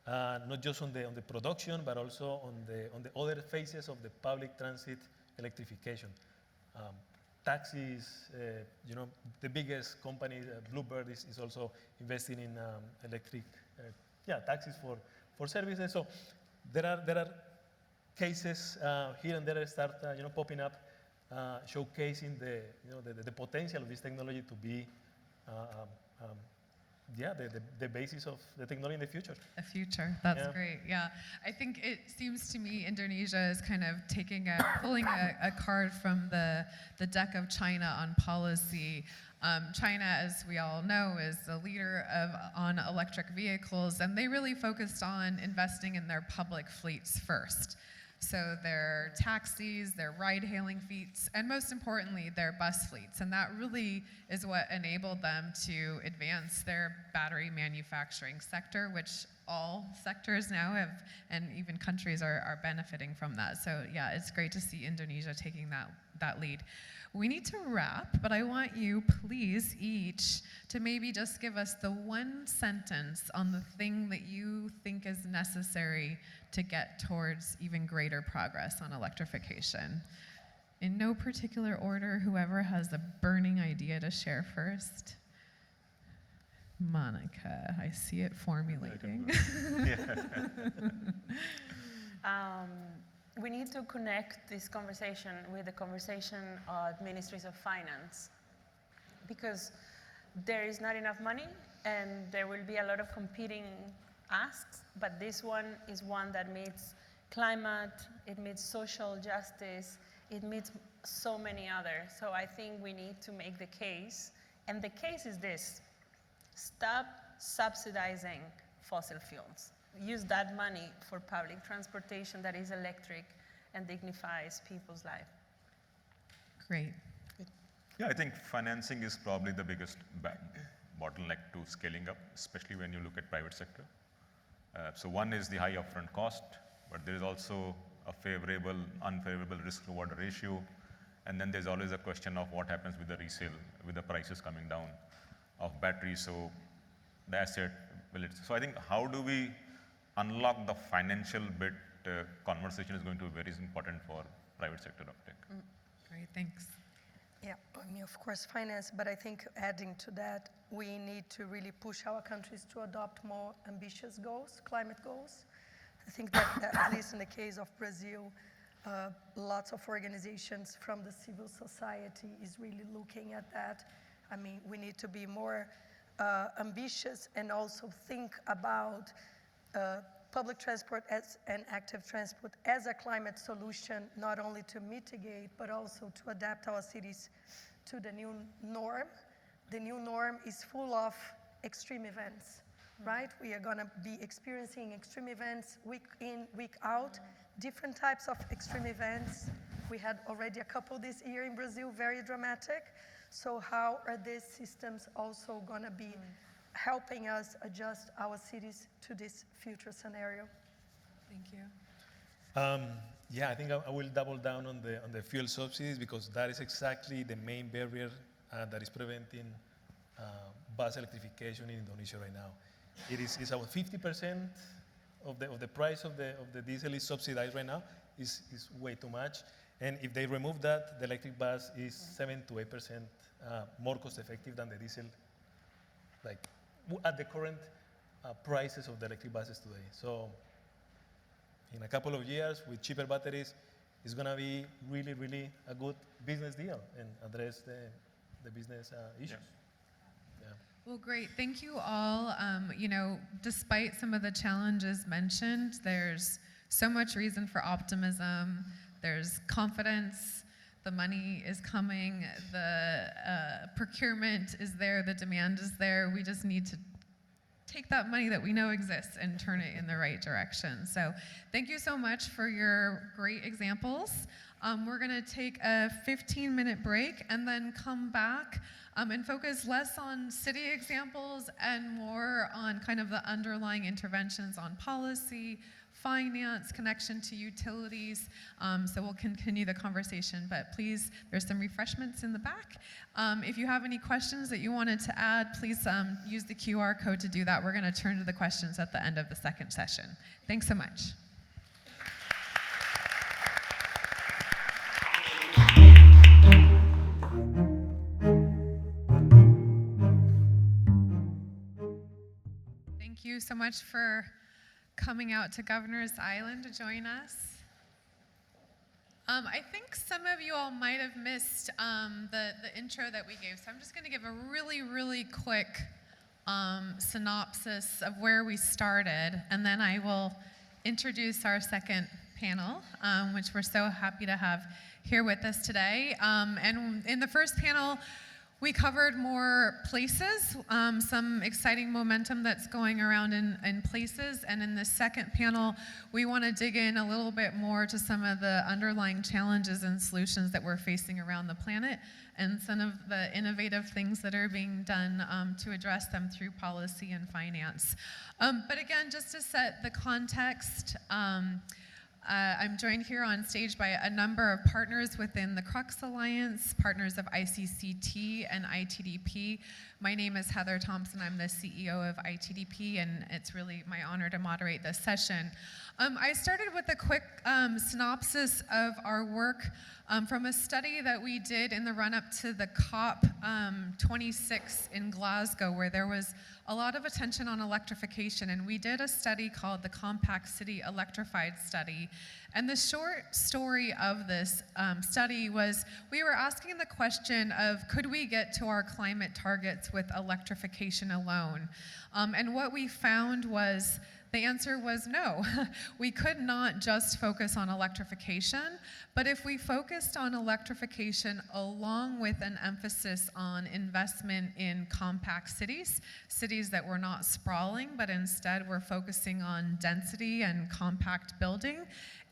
not just on the production, but also on the other phases of the public transit electrification. Taxis, the biggest company, Bluebird, is also investing in electric taxis for services. So there are cases here and there that start popping up, showcasing the potential of this technology to be yeah, the basis of the technology in the future. The future. That's Yeah. great. Yeah. I think it seems to me Indonesia is kind of pulling a card from the deck of China on policy. China, as we all know, is the leader on electric vehicles, and they really focused on investing in their public fleets first. So their taxis, their ride-hailing fleets, and most importantly, their bus fleets. And that really is what enabled them to advance their battery manufacturing sector, which all sectors now have, and even countries are benefiting from that. So yeah, it's great to see Indonesia taking that lead. We need to wrap, but I want you, please, each, to maybe just give us the one sentence on the thing that you think is necessary to get towards even greater progress on electrification. In no particular order, whoever has a burning idea to share first. Monica, I see it formulating. We need to connect this conversation with the conversation of ministries of finance, because there is not enough money and there will be a lot of competing asks, but this one is one that meets climate, it meets social justice, it meets so many others. So I think we need to make the case, and the case is this: stop subsidizing fossil fuels. Use that money for public transportation that is electric and dignifies people's life. Great. Yeah, I think financing is probably the biggest bottleneck to scaling up, especially when you look at private sector. So one is the high upfront cost, but there is also a favorable, unfavorable risk-reward ratio. And then there's always a question of what happens with the resale, with the prices coming down of batteries. So the asset, so I think how do we unlock the financial bit conversation is going to be very important for private sector uptake. Great, thanks. Yeah, I mean, of course, finance, but I think adding to that, we need to really push our countries to adopt more ambitious goals, climate goals. I think that at least in the case of Brazil, lots of organizations from the civil society is really looking at that. I mean, we need to be more ambitious and also think about public transport and active transport as a climate solution, not only to mitigate, but also to adapt our cities to the new norm. The new norm is full of extreme events, right? We are gonna be experiencing extreme events week in, week out, different types of extreme events. We had already a couple this year in Brazil, very dramatic. So how are these systems also gonna be helping us adjust our cities to this future scenario? Thank you. Yeah, I think I will double down on the fuel subsidies, because that is exactly the main barrier that is preventing bus electrification in Indonesia right now. It's about 50% of the price of the diesel is subsidized right now. Is way too much. And if they remove that, the electric bus is 7 to 8% more cost effective than the diesel, like at the current prices of the electric buses today. So in a couple of years, with cheaper batteries, it's going to be really, really a good business deal and address the business issues. Yeah. Well, great. Thank you all. You know, despite some of the challenges mentioned, there's so much reason for optimism. There's confidence. The money is coming. The procurement is there. The demand is there. We just need to take that money that we know exists and turn it in the right direction. So thank you so much for your great examples. We're going to take a 15-minute break and then come back and focus less on city examples and more on kind of the underlying interventions on policy, finance, connection to utilities. So we'll continue the conversation, but please, there's some refreshments in the back. If you have any questions that you wanted to add, please use the QR code to do that. We're going to turn to the questions at the end of the second session. Thanks so much. Thank you so much for coming out to Governor's Island to join us. I think some of you all might have missed the intro that we gave, so I'm just going to give a really, really quick synopsis of where we started, and then I will introduce our second panel, which we're so happy to have here with us today. And in the first panel, we covered more places, some exciting momentum that's going around in places. And in the second panel, we want to dig in a little bit more to some of the underlying challenges and solutions that we're facing around the planet and some of the innovative things that are being done to address them through policy and finance. But again, just to set the context, I'm joined here on stage by a number of partners within the Crux Alliance, partners of ICCT and ITDP. My name is Heather Thompson. I'm the CEO of ITDP, and it's really my honor to moderate this session. I started with a quick synopsis of our work from a study that we did in the run-up to the COP 26 in Glasgow, where there was a lot of attention on electrification, and we did a study called the Compact City Electrified Study. And the short story of this study was we were asking the question of, could we get to our climate targets with electrification alone? And what we found was the answer was no. We could not just focus on electrification, but if we focused on electrification along with an emphasis on investment in compact cities, cities that were not sprawling, but instead were focusing on density and compact building,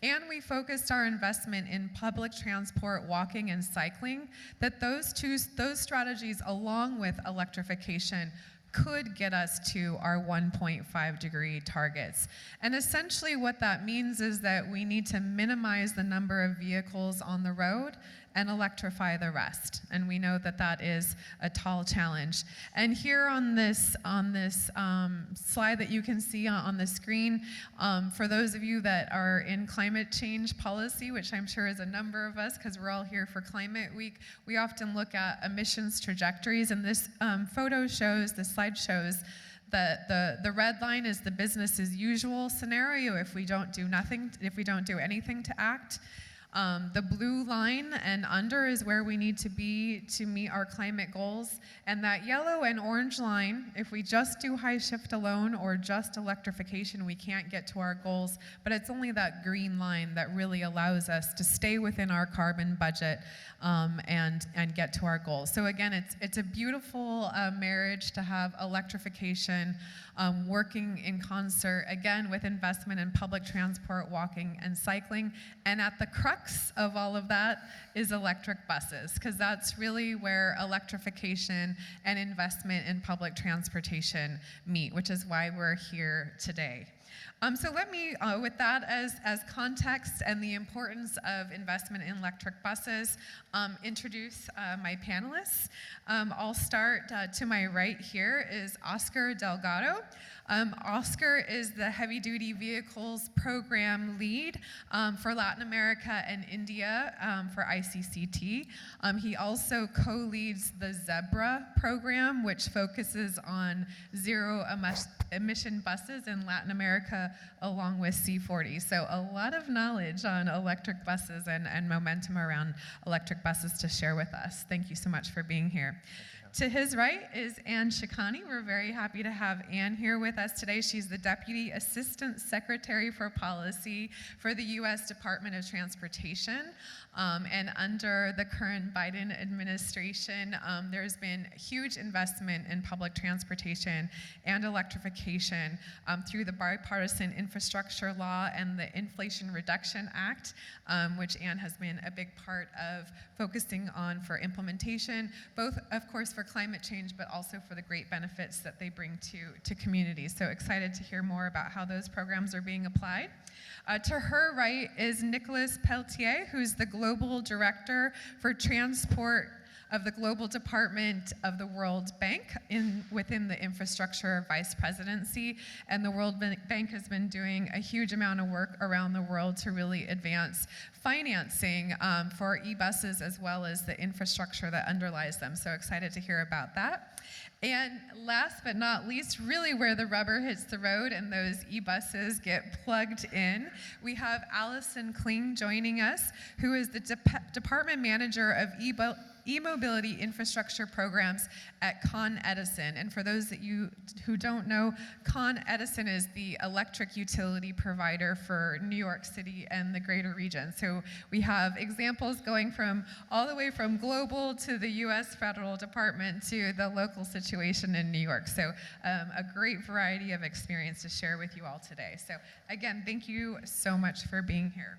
and we focused our investment in public transport, walking and cycling, that those strategies along with electrification could get us to our 1.5 degree targets. And essentially what that means is that we need to minimize the number of vehicles on the road and electrify the rest. And we know that that is a tall challenge. And here on this slide that you can see on the screen, for those of you that are in climate change policy, which I'm sure is a number of us because we're all here for Climate Week, we often look at emissions trajectories, and this this slide shows that the red line is the business as usual scenario if we don't do anything to act. The blue line and under is where we need to be to meet our climate goals. And that yellow and orange line, if we just do high shift alone or just electrification, we can't get to our goals. But it's only that green line that really allows us to stay within our carbon budget and get to our goals. So again, it's a beautiful marriage to have electrification working in concert, again, with investment in public transport, walking, and cycling. And at the crux of all of that is electric buses, because that's really where electrification and investment in public transportation meet, which is why we're here today. So let me, with that as context and the importance of investment in electric buses, introduce my panelists. I'll start to my right here is Oscar Delgado. Oscar is the Heavy Duty Vehicles Program Lead for Latin America and India for ICCT. He also co-leads the ZEBRA program, which focuses on zero emission buses in Latin America along with C40. So a lot of knowledge on electric buses and momentum around electric buses to share with us. Thank you so much for being here. To his right is Anne Shikani. We're very happy to have Anne here with us today. She's the Deputy Assistant Secretary for Policy for the U.S. Department of Transportation. And under the current Biden administration, there's been huge investment in public transportation and electrification through the Bipartisan Infrastructure Law and the Inflation Reduction Act, which Anne has been a big part of focusing on for implementation, both, of course, for climate change, but also for the great benefits that they bring to communities. So excited to hear more about how those programs are being applied. To her right is Nicholas Pelletier, who's the Global Director for Transport of the Global Department of the World Bank within the Infrastructure Vice Presidency. And the World Bank has been doing a huge amount of work around the world to really advance financing for e-buses as well as the infrastructure that underlies them. So excited to hear about that. And last but not least, really where the rubber hits the road and those e-buses get plugged in, we have Allison Kling joining us, who is the Department Manager of e-mobility infrastructure programs at Con Edison. And for those that who don't know, Con Edison is the electric utility provider for New York City and the greater region. So we have examples going from all the way from global to the US federal department to the local situation in New York. So a great variety of experience to share with you all today. So again, thank you so much for being here.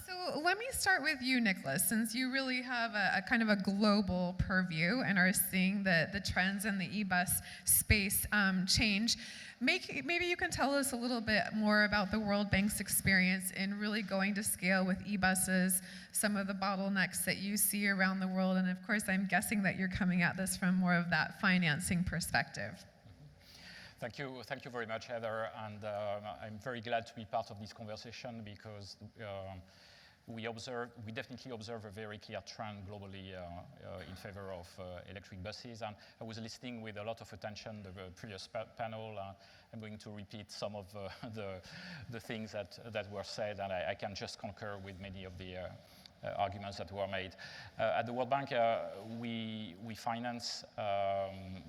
So let me start with you, Nicholas, since you really have a kind of a global purview and are seeing the trends in the e-bus space change. Maybe you can tell us a little bit more about the World Bank's experience in really going to scale with e-buses, some of the bottlenecks that you see around the world, and of course I'm guessing that you're coming at this from more of that financing perspective. Thank you very much, Heather, and I'm very glad to be part of this conversation because we definitely observe a very clear trend globally in favor of electric buses. And I was listening with a lot of attention to the previous panel. I'm going to repeat some of the things that were said, and I can just concur with many of the arguments that were made. At the World Bank, we finance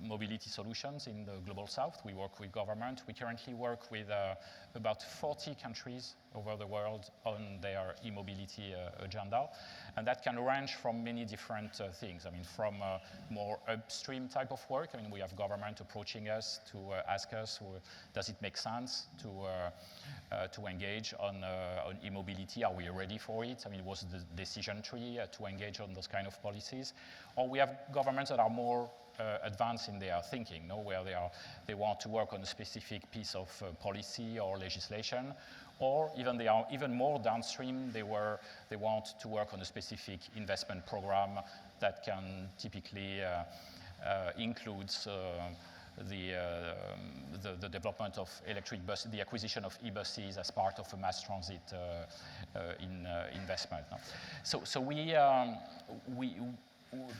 mobility solutions in the Global South. We work with government. We currently work with about 40 countries over the world on their e-mobility agenda. And that can range from many different things. I mean, from more upstream type of work. I mean, we have government approaching us to ask us, does it make sense to engage on e-mobility? Are we ready for it? I mean, was the decision tree to engage on those kind of policies? Or we have governments that are more advanced in their thinking, where they want to work on a specific piece of policy or legislation, or even they are even more downstream. They want to work on a specific investment program that can typically includes the development of electric bus, the acquisition of e-buses as part of a mass transit investment. So we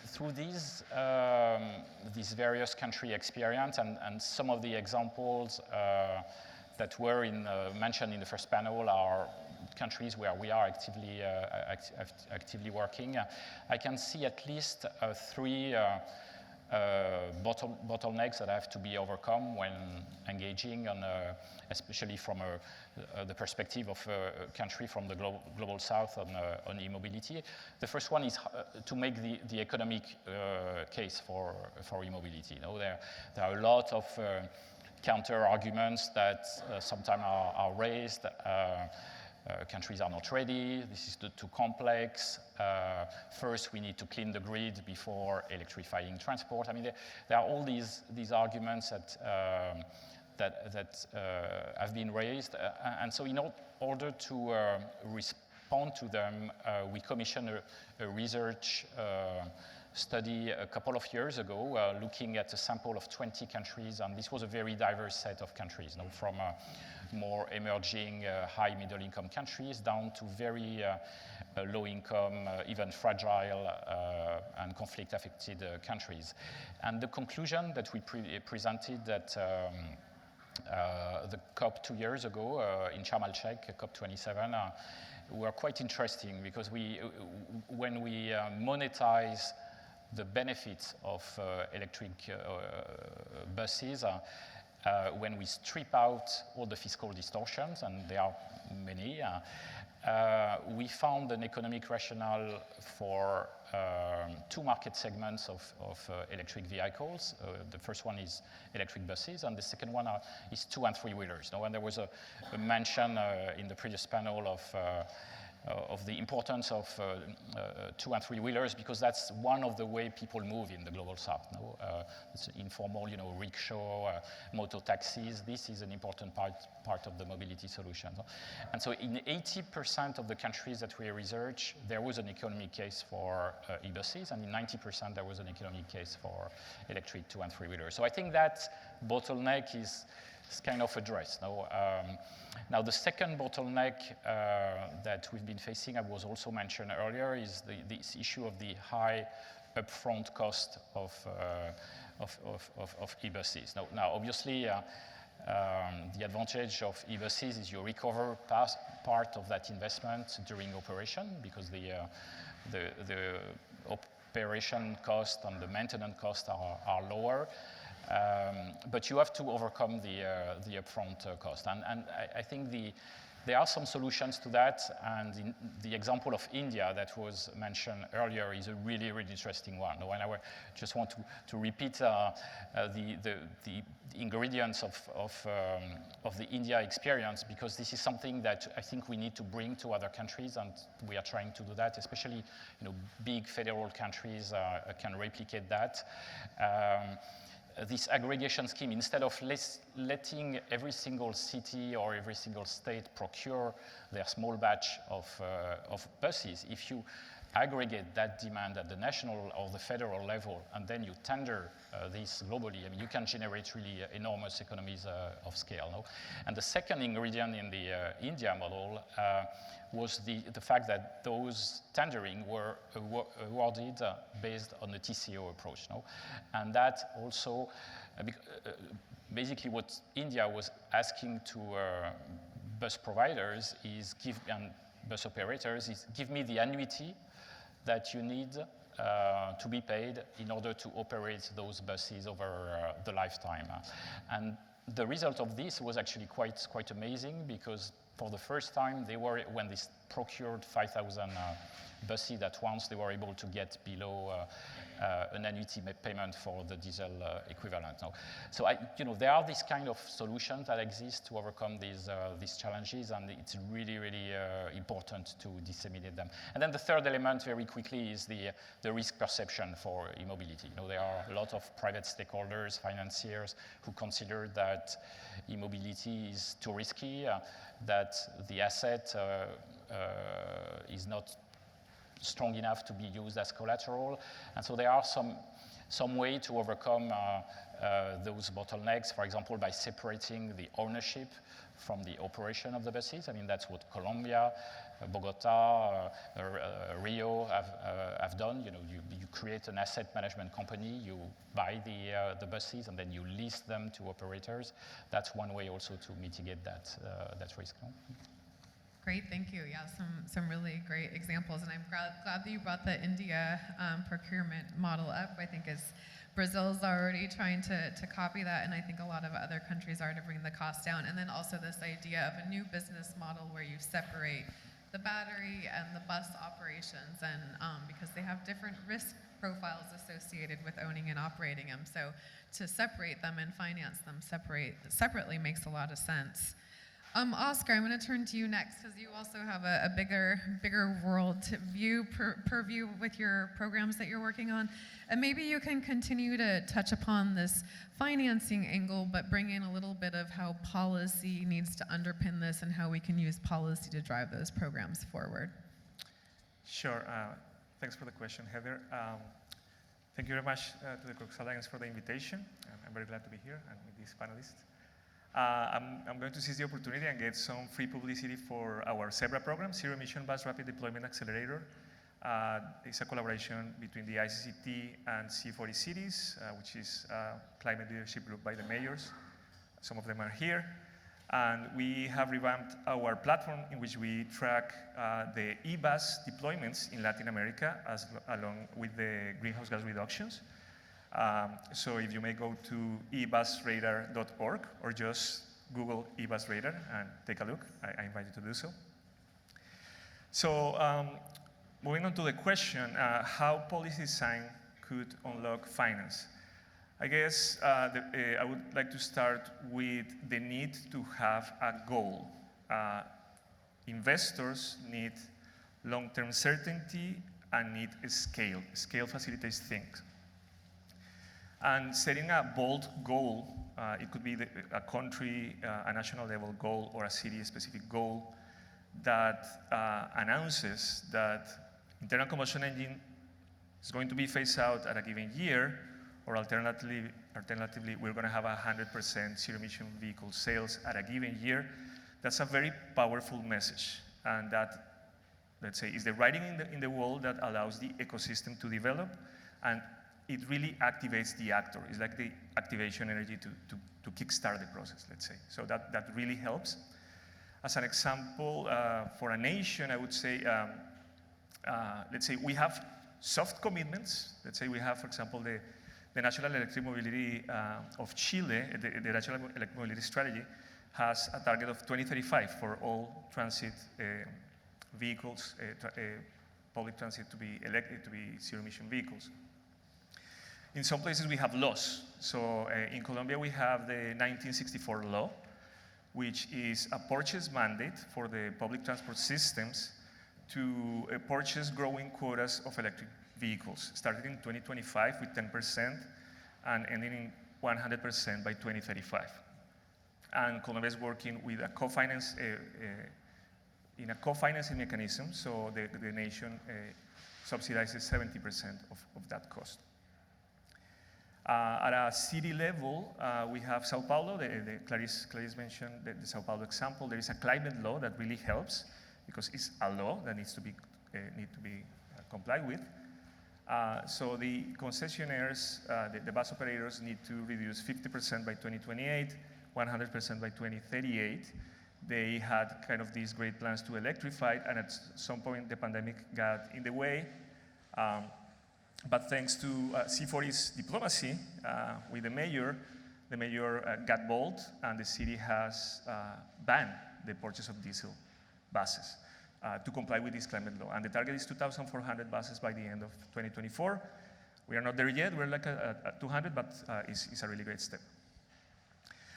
through these various country experience and some of the examples that were mentioned in the first panel are countries where we are actively working. I can see at least three bottlenecks that have to be overcome when engaging on, especially from the perspective of a country from the global south on e-mobility. The first one is to make the economic case for e-mobility. There are a lot of counter arguments that sometimes are raised. Countries are not ready, this is too complex. First, we need to clean the grid before electrifying transport. I mean, there are all these arguments that have been raised. And so in order to respond to them, we commissioned a research study a couple of years ago, looking at a sample of 20 countries, and this was a very diverse set of countries, from more emerging, high middle-income countries down to very low-income, even fragile and conflict-affected countries. And the conclusion that we presented at the COP 2 years ago in Sharm el-Sheikh, COP27, were quite interesting because when we monetize the benefits of electric buses, when we strip out all the fiscal distortions, and there are many, we found an economic rationale for two market segments of electric vehicles. The first one is electric buses, and the second one is 2- and 3-wheelers. Now, when there was a mention in the previous panel of the importance of 2- and 3-wheelers, because that's one of the way people move in the global south. It's informal, rickshaw, moto taxis. This is an important part of the mobility solution. And so in 80% of the countries that we research, there was an economic case for e-buses, and in 90% there was an economic case for electric 2- and 3-wheelers. So I think that bottleneck is kind of addressed. Now, the second bottleneck that we've been facing, I was also mentioned earlier, is this issue of the high upfront cost of e-buses. Now, obviously, The advantage of e-buses is you recover part of that investment during operation because the operation cost and the maintenance cost are lower. But you have to overcome the upfront cost. And I think there are some solutions to that, and the example of India that was mentioned earlier is a really, really interesting one. And I just want to repeat the ingredients of the India experience, because this is something that I think we need to bring to other countries, and we are trying to do that, especially big federal countries can replicate that. This aggregation scheme, instead of letting every single city or every single state procure their small batch of buses, if you aggregate that demand at the national or the federal level, and then you tender this globally, I mean, you can generate really enormous economies of scale. No? And the second ingredient in the India model was the fact that those tendering were awarded based on the TCO approach. No? And that also, basically what India was asking to bus providers is and bus operators is give me the annuity that you need to be paid in order to operate those buses over the lifetime. And the result of this was actually quite amazing, because for the first time, when they procured 5,000 buses at once, they were able to get below an annuity payment for the diesel equivalent. Now, so there are these kind of solutions that exist to overcome these challenges, and it's really, really important to disseminate them. And then the third element, very quickly, is the risk perception for e-mobility. There are a lot of private stakeholders, financiers, who consider that e-mobility is too risky, that the asset is not strong enough to be used as collateral. And so there are some way to overcome those bottlenecks, for example, by separating the ownership from the operation of the buses. I mean, that's what Colombia, Bogota, Rio have done. You create an asset management company, you buy the buses, and then you lease them to operators. That's one way also to mitigate that risk. No? Great, thank you. Yeah, some really great examples, and I'm glad that you brought the India procurement model up. I think Brazil's already trying to copy that, and I think a lot of other countries are to bring the cost down. And then also this idea of a new business model where you separate the battery and the bus operations, and because they have different risk profiles associated with owning and operating them. So to separate them and finance them separately makes a lot of sense. Oscar, I'm going to turn to you next, because you also have a bigger world view, purview with your programs that you're working on. And maybe you can continue to touch upon this financing angle, but bring in a little bit of how policy needs to underpin this and how we can use policy to drive those programs forward. Sure. Thanks for the question, Heather. Thank you very much to the Crux Alliance for the invitation. I'm very glad to be here and with these panelists. I'm going to seize the opportunity and get some free publicity for our ZEBRA program, Zero Emission Bus Rapid Deployment Accelerator. It's a collaboration between the ICCT and C40 Cities, which is a climate leadership group by the mayors. Some of them are here. And we have revamped our platform in which we track the e-bus deployments in Latin America along with the greenhouse gas reductions. So if you may go to ebusradar.org or just Google ebusradar and take a look, I invite you to do so. So moving on to the question, how policy design could unlock finance. I guess I would like to start with the need to have a goal. Investors need long-term certainty and need a scale. Scale facilitates things. And setting a bold goal, it could be a country, a national level goal, or a city-specific goal that announces that internal combustion engine is going to be phased out at a given year, or alternatively we're going to have 100% zero-emission vehicle sales at a given year. That's a very powerful message, and that, let's say, is the writing in the wall that allows the ecosystem to develop. And it really activates the actor. It's like the activation energy to kickstart the process, let's say. So that really helps. As an example, for a nation, I would say, let's say we have soft commitments. Let's say we have, for example, the National Electric Mobility of Chile, the National Electric Mobility Strategy, has a target of 2035 for all transit vehicles, public transit to be electric, to be zero-emission vehicles. In some places we have laws. So in Colombia we have the 1964 law, which is a purchase mandate for the public transport systems to purchase growing quotas of electric vehicles, starting in 2025 with 10% and ending in 100% by 2035. And Colombia is working with a in a co-financing mechanism, so the nation subsidizes 70% of that cost. At a city level, we have Sao Paulo. Clarice mentioned the Sao Paulo example. There is a climate law that really helps because it's a law that needs to be complied with. So the concessionaires, the bus operators need to reduce 50% by 2028, 100% by 2038. They had kind of these great plans to electrify, and at some point the pandemic got in the way. But thanks to C40's diplomacy with the mayor got bold, and the city has banned the purchase of diesel buses to comply with this climate law. And the target is 2,400 buses by the end of 2024. We are not there yet. We're like at 200, but it's a really great step.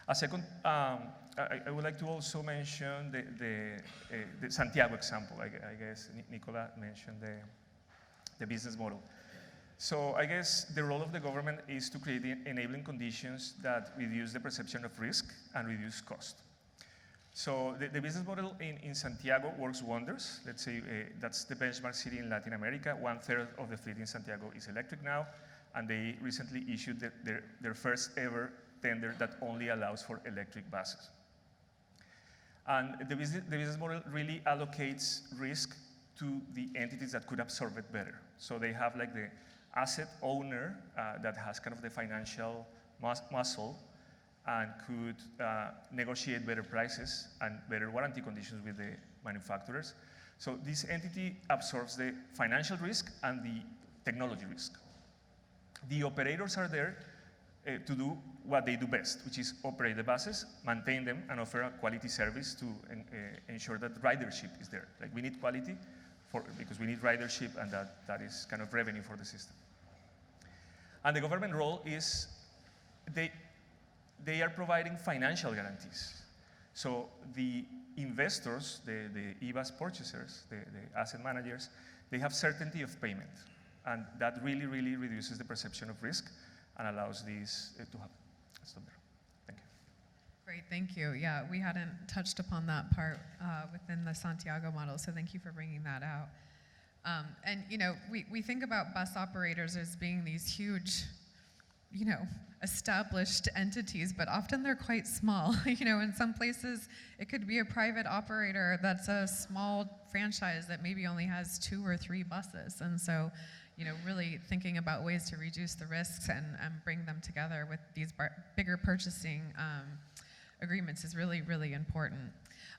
A second, I would like to also mention the Santiago example. I guess Nicola mentioned the business model. So I guess the role of the government is to create the enabling conditions that reduce the perception of risk and reduce cost. So the business model in Santiago works wonders. Let's say that's the benchmark city in Latin America. 1/3 of the fleet in Santiago is electric now, and they recently issued their first ever tender that only allows for electric buses. And the business model really allocates risk to the entities that could absorb it better. So they have like the asset owner that has kind of the financial muscle and could negotiate better prices and better warranty conditions with the manufacturers. So this entity absorbs the financial risk and the technology risk. The operators are there to do what they do best, which is operate the buses, maintain them, and offer a quality service to ensure that ridership is there. Like we need quality because we need ridership, and that is kind of revenue for the system. And the government role is they are providing financial guarantees. So the investors, the e-bus purchasers, the asset managers, they have certainty of payment. And that really, really reduces the perception of risk and allows these to happen. Stop there. Thank you. Great, thank you. Yeah, we hadn't touched upon that part within the Santiago model, so thank you for bringing that out. And you know, we think about bus operators as being these huge, you know, established entities, but often they're quite small. You know, in some places it could be a private operator that's a small franchise that maybe only has 2 or 3 buses. And so, you know, really thinking about ways to reduce the risks and bring them together with these bigger purchasing agreements is really, really important.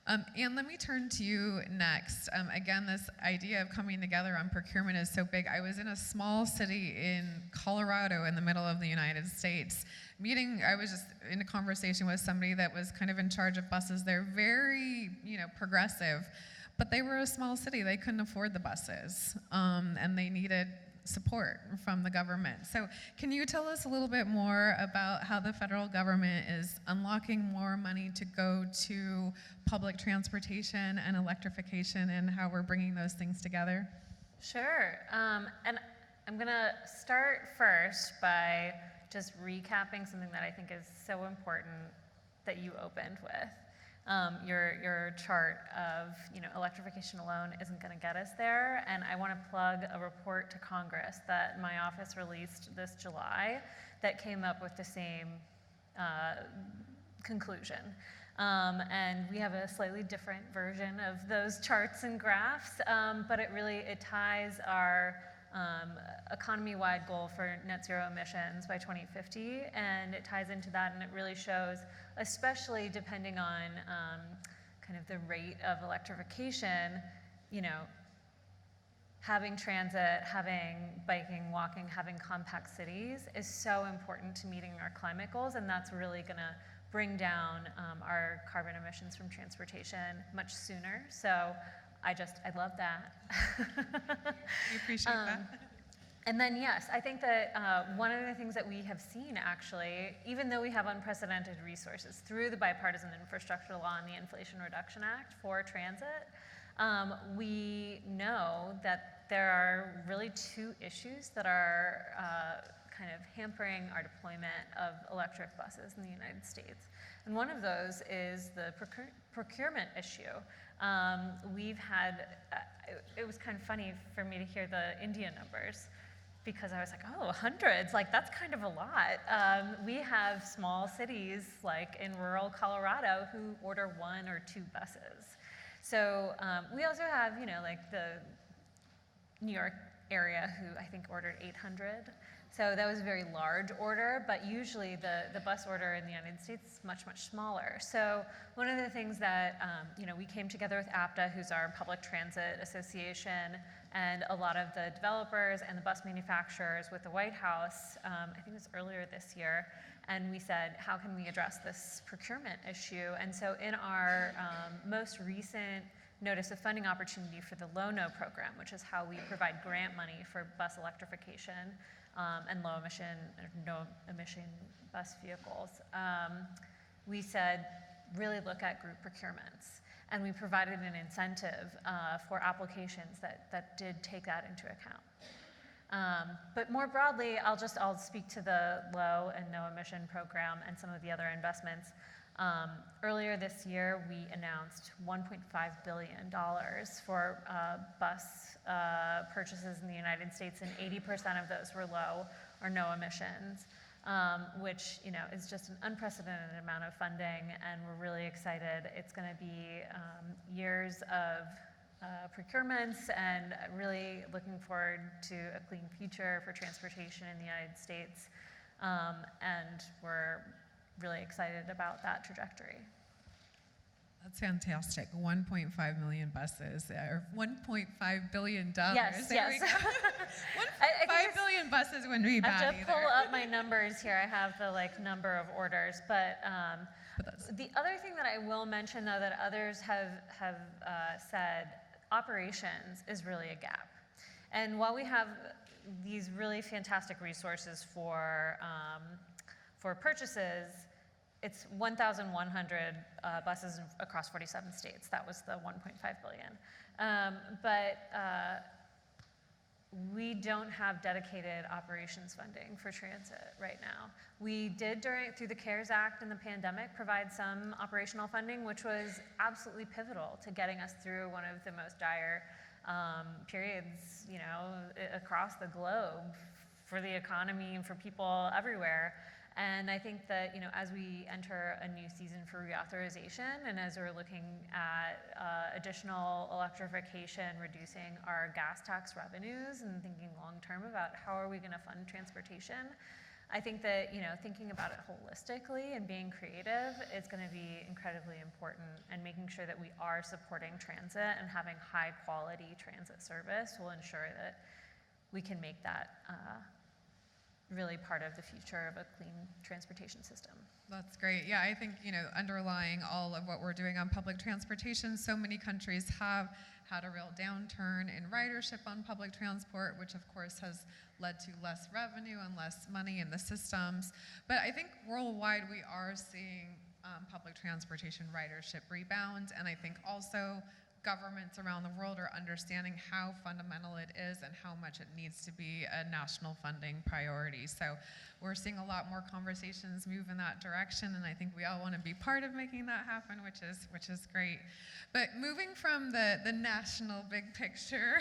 And let me turn to you next. Again, this idea of coming together on procurement is so big. I was in a small city in Colorado in the middle of the United States. I was just in a conversation with somebody that was kind of in charge of buses. They're very, you know, progressive, but they were a small city. They couldn't afford the buses, and they needed support from the government. So can you tell us a little bit more about how the federal government is unlocking more money to go to public transportation and electrification and how we're bringing those things together? Sure. And I'm going to start first by just recapping something that I think is so important that you opened with. Your chart of, you know, electrification alone isn't going to get us there, and I want to plug a report to Congress that my office released this July that came up with the same conclusion. And we have a slightly different version of those charts and graphs, but it ties our economy-wide goal for net zero emissions by 2050, and it ties into that, and it really shows, especially depending on kind of the rate of electrification, you know, having transit, having biking, walking, having compact cities is so important to meeting our climate goals, and that's really going to bring down our carbon emissions from transportation much sooner. So I love that. We appreciate that. And then, yes, I think that one of the things that we have seen, actually, even though we have unprecedented resources through the bipartisan infrastructure law and the Inflation Reduction Act for transit, we know that there are really two issues that are kind of hampering our deployment of electric buses in the United States. And one of those is the procurement issue. We've had, it was kind of funny for me to hear the India numbers, because I was like, oh, hundreds, like that's kind of a lot. We have small cities like in rural Colorado who order 1 or 2 buses. So we also have, you know, like the New York area who I think ordered 800. So that was a very large order, but usually the bus order in the United States is much, much smaller. So one of the things that, you know, we came together with APTA, who's our public transit association, and a lot of the developers and the bus manufacturers with the White House, I think it was earlier this year, and we said, how can we address this procurement issue? And so in our most recent notice of funding opportunity for the Low-No program, which is how we provide grant money for bus electrification and low emission or no emission bus vehicles, we said, really look at group procurements. And we provided an incentive for applications that did take that into account. But more broadly, I'll speak to the low and no emission program and some of the other investments. Earlier this year, we announced $1.5 billion for bus purchases in the United States, and 80% of those were low or no emissions, which, you know, is just an unprecedented amount of funding, and we're really excited. It's going to be years of procurements, and really looking forward to a clean future for transportation in the United States, and we're really excited about that trajectory. That's fantastic. 1.5 million buses, or $1.5 billion. Yes, there yes. we go. 1.5 billion buses wouldn't be I have bad to either. pull up my numbers here. I have the number of orders, but the other thing that I will mention, though, that others have said, operations is really a gap. And while we have these really fantastic resources for purchases, it's 1,100 buses across 47 states. That was the 1.5 billion. But we don't have dedicated operations funding for transit right now. We did, through the CARES Act and the pandemic, provide some operational funding, which was absolutely pivotal to getting us through one of the most dire periods, you know, across the globe for the economy and for people everywhere. And I think that, you know, as we enter a new season for reauthorization, and as we're looking at additional electrification, reducing our gas tax revenues, and thinking long-term about how are we going to fund transportation, I think that, you know, thinking about it holistically and being creative is going to be incredibly important, and making sure that we are supporting transit and having high-quality transit service will ensure that we can make that really part of the future of a clean transportation system. That's great. Yeah, I think, you know, underlying all of what we're doing on public transportation, so many countries have had a real downturn in ridership on public transport, which of course has led to less revenue and less money in the systems. But I think worldwide we are seeing public transportation ridership rebound, and I think also governments around the world are understanding how fundamental it is and how much it needs to be a national funding priority. So we're seeing a lot more conversations move in that direction, and I think we all want to be part of making that happen, which is great. But moving from the national big picture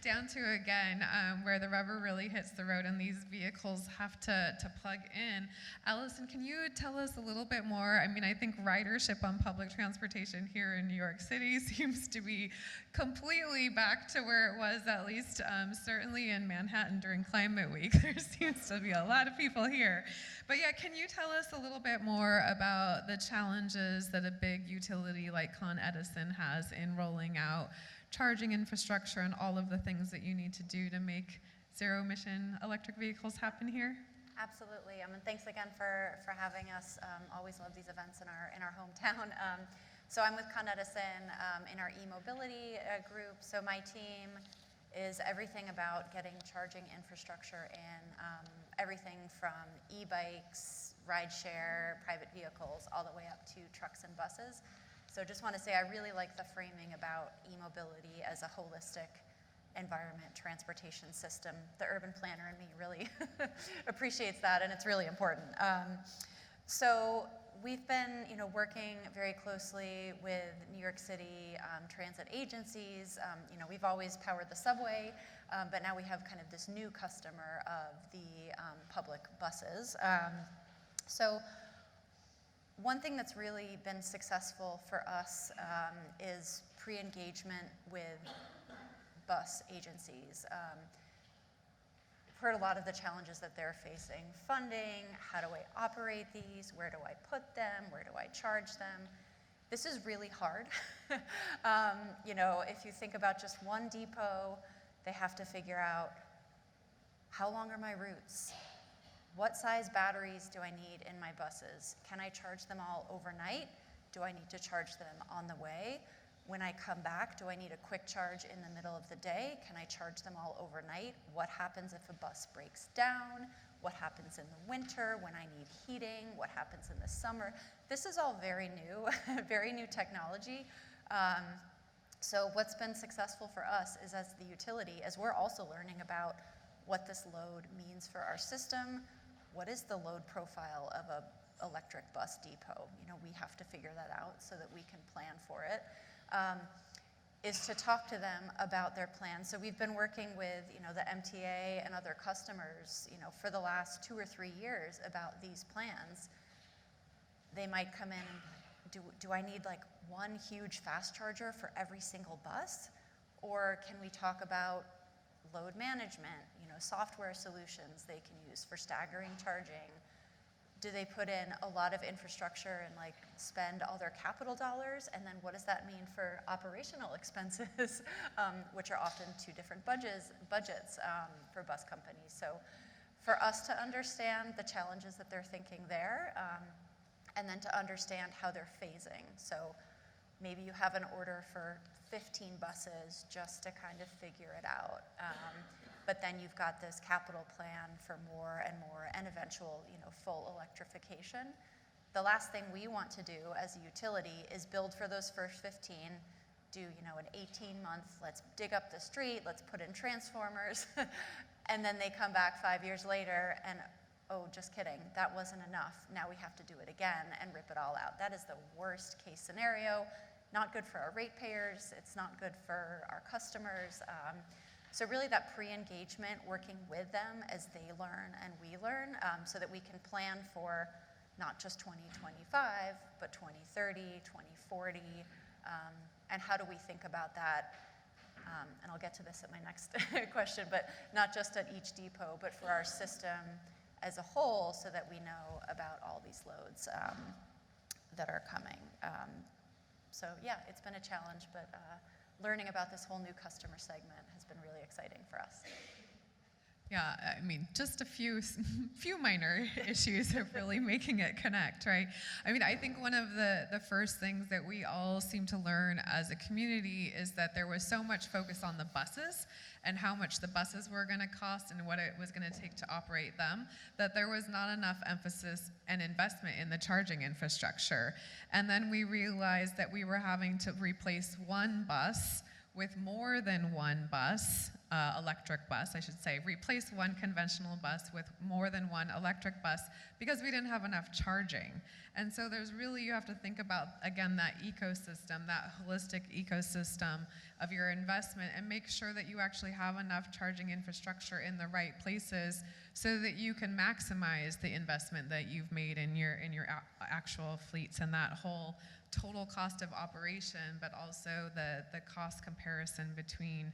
down to, again, where the rubber really hits the road and these vehicles have to plug in, Allison, can you tell us a little bit more? I mean, I think ridership on public transportation here in New York City seems to be completely back to where it was, at least certainly in Manhattan during Climate Week. There seems to be a lot of people here. But yeah, can you tell us a little bit more about the challenges that a big utility like Con Edison has in rolling out charging infrastructure and all of the things that you need to do to make zero-emission electric vehicles happen here? Absolutely. And thanks again for having us. Always love these events in our hometown. So I'm with Con Edison in our e-mobility group. So my team is everything about getting charging infrastructure in, everything from e-bikes, rideshare, private vehicles, all the way up to trucks and buses. So just want to say I really like the framing about e-mobility as a holistic environment transportation system. The urban planner in me really appreciates that, and it's really important. So we've been, working very closely with New York City transit agencies. We've always powered the subway, but now we have kind of this new customer of the public buses. So one thing that's really been successful for us is pre-engagement with bus agencies. Heard a lot of the challenges that they're facing. Funding, how do I operate these? Where do I put them? Where do I charge them? This is really hard. If you think about just one depot, they have to figure out how long are my routes? What size batteries do I need in my buses? Can I charge them all overnight? Do I need to charge them on the way? When I come back, do I need a quick charge in the middle of the day? Can I charge them all overnight? What happens if a bus breaks down? What happens in the winter when I need heating? What happens in the summer? This is all very new, very new technology. So what's been successful for us is as the utility, as we're also learning about what this load means for our system, what is the load profile of an electric bus depot? We have to figure that out so that we can plan for it. Is to talk to them about their plans. So we've been working with, the MTA and other customers, for the last 2 or 3 years about these plans. They might come in and do I need like one huge fast charger for every single bus? Or can we talk about load management, software solutions they can use for staggering charging? Do they put in a lot of infrastructure and spend all their capital dollars? And then what does that mean for operational expenses, which are often 2 different budgets for bus companies? So for us to understand the challenges that they're thinking there, and then to understand how they're phasing. So maybe you have an order for 15 buses just to kind of figure it out. But then you've got this capital plan for more and eventual, full electrification. The last thing we want to do as a utility is build for those first 15, do, an 18-month, let's dig up the street, let's put in transformers, and then they come back 5 years later and, oh, just kidding, that wasn't enough. Now we have to do it again and rip it all out. That is the worst case scenario. Not good for our ratepayers. It's not good for our customers. So really that pre-engagement, working with them as they learn and we learn, so that we can plan for not just 2025, but 2030, 2040, and how do we think about that? And I'll get to this at my next question, but not just at each depot, but for our system as a whole, so that we know about all these loads that are coming. So yeah, it's been a challenge, but learning about this whole new customer segment has been really exciting for us. Yeah, I mean, just a few minor issues of really making it connect, right? I mean, I think one of the first things that we all seem to learn as a community is that there was so much focus on the buses and how much the buses were going to cost and what it was going to take to operate them, that there was not enough emphasis and investment in the charging infrastructure. And then we realized that we were having to replace one bus with more than one bus electric bus, I should say, replace one conventional bus with more than one electric bus because we didn't have enough charging. And so there's really, you have to think about, again, that ecosystem, that holistic ecosystem of your investment, and make sure that you actually have enough charging infrastructure in the right places so that you can maximize the investment that you've made in your actual fleets and that whole total cost of operation, but also the cost comparison between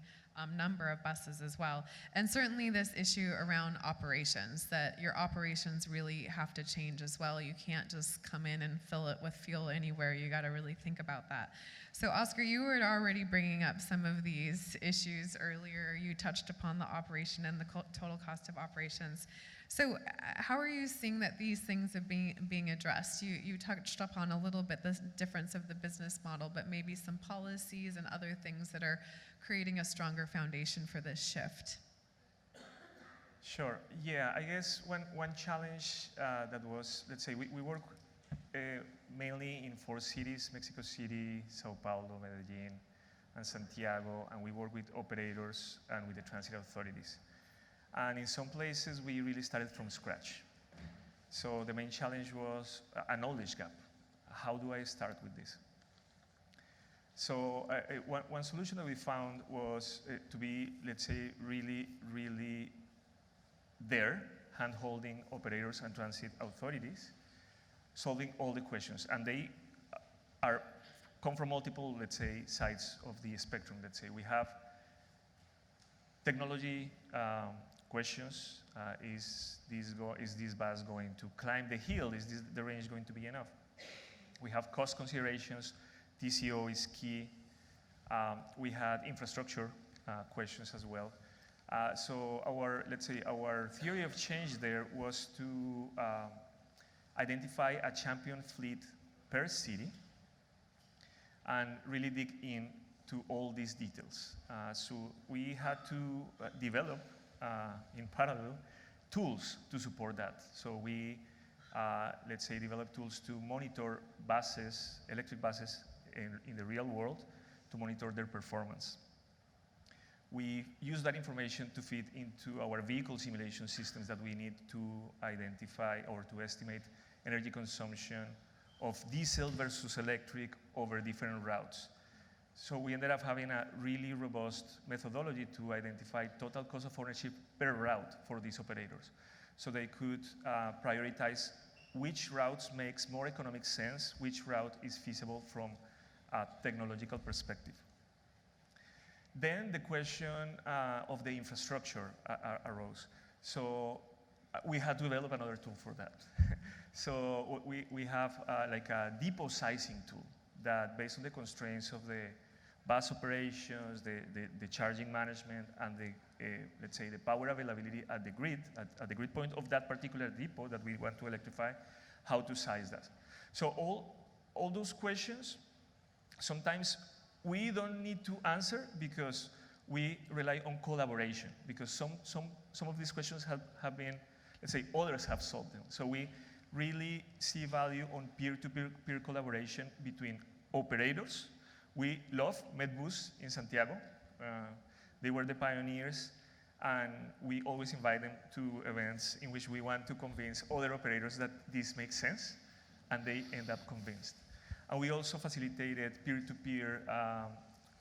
number of buses as well. And certainly this issue around operations, that your operations really have to change as well. You can't just come in and fill it with fuel anywhere. You got to really think about that. So Oscar, you were already bringing up some of these issues earlier. You touched upon the operation and the total cost of operations. So how are you seeing that these things are being addressed? You touched upon a little bit the difference of the business model, but maybe some policies and other things that are creating a stronger foundation for this shift. Sure. Yeah, I guess one challenge that was, let's say, we work mainly in 4 cities, Mexico City, Sao Paulo, Medellin, and Santiago, and we work with operators and with the transit authorities. And in some places, we really started from scratch. So the main challenge was a knowledge gap. How do I start with this? So one solution that we found was to be, let's say, really there, hand-holding operators and transit authorities, solving all the questions. And they come from multiple, let's say, sides of the spectrum. Let's say we have technology questions. Is this bus going to climb the hill? Is the range going to be enough? We have cost considerations. TCO is key. We had infrastructure questions as well. So our theory of change there was to identify a champion fleet per city and really dig into all these details. So we had to develop in parallel tools to support that. So we, let's say, developed tools to monitor buses, electric buses in the real world, to monitor their performance. We use that information to feed into our vehicle simulation systems that we need to identify or to estimate energy consumption of diesel versus electric over different routes. So we ended up having a really robust methodology to identify total cost of ownership per route for these operators. So they could prioritize which routes makes more economic sense, which route is feasible from a technological perspective. Then the question of the infrastructure arose. So we had to develop another tool for that. So we have like a depot sizing tool that, based on the constraints of the bus operations, the charging management, and let's say the power availability at the grid point of that particular depot that we want to electrify, how to size that. So all those questions, sometimes we don't need to answer because we rely on collaboration, because some of these questions have been, let's say, others have solved them. So we really see value on peer-to-peer collaboration between operators. We love Medbus in Santiago. They were the pioneers, and we always invite them to events in which we want to convince other operators that this makes sense, and they end up convinced. And we also facilitated peer-to-peer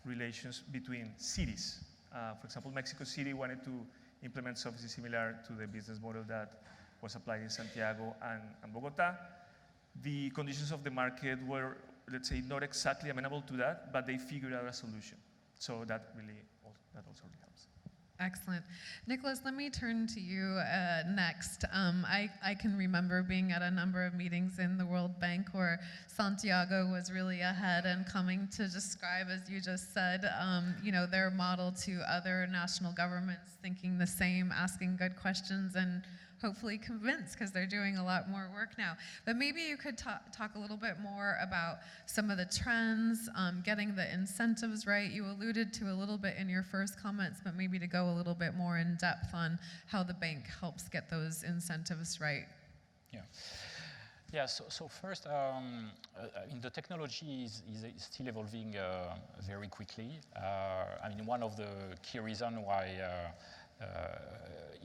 relations between cities. For example, Mexico City wanted to implement something similar to the business model that was applied in Santiago and Bogota. The conditions of the market were, let's say, not exactly amenable to that, but they figured out a solution. So that also really helps. Excellent. Nicholas, let me turn to you next. I can remember being at a number of meetings in the World Bank where Santiago was really ahead and coming to describe, as you just said, their model to other national governments, thinking the same, asking good questions, and hopefully convinced, because they're doing a lot more work now. But maybe you could talk a little bit more about some of the trends, getting the incentives right. You alluded to a little bit in your first comments, but maybe to go a little bit more in depth on how the bank helps get those incentives right. Yeah. Yeah, so first, I mean, the technology is still evolving very quickly. I mean, one of the key reasons why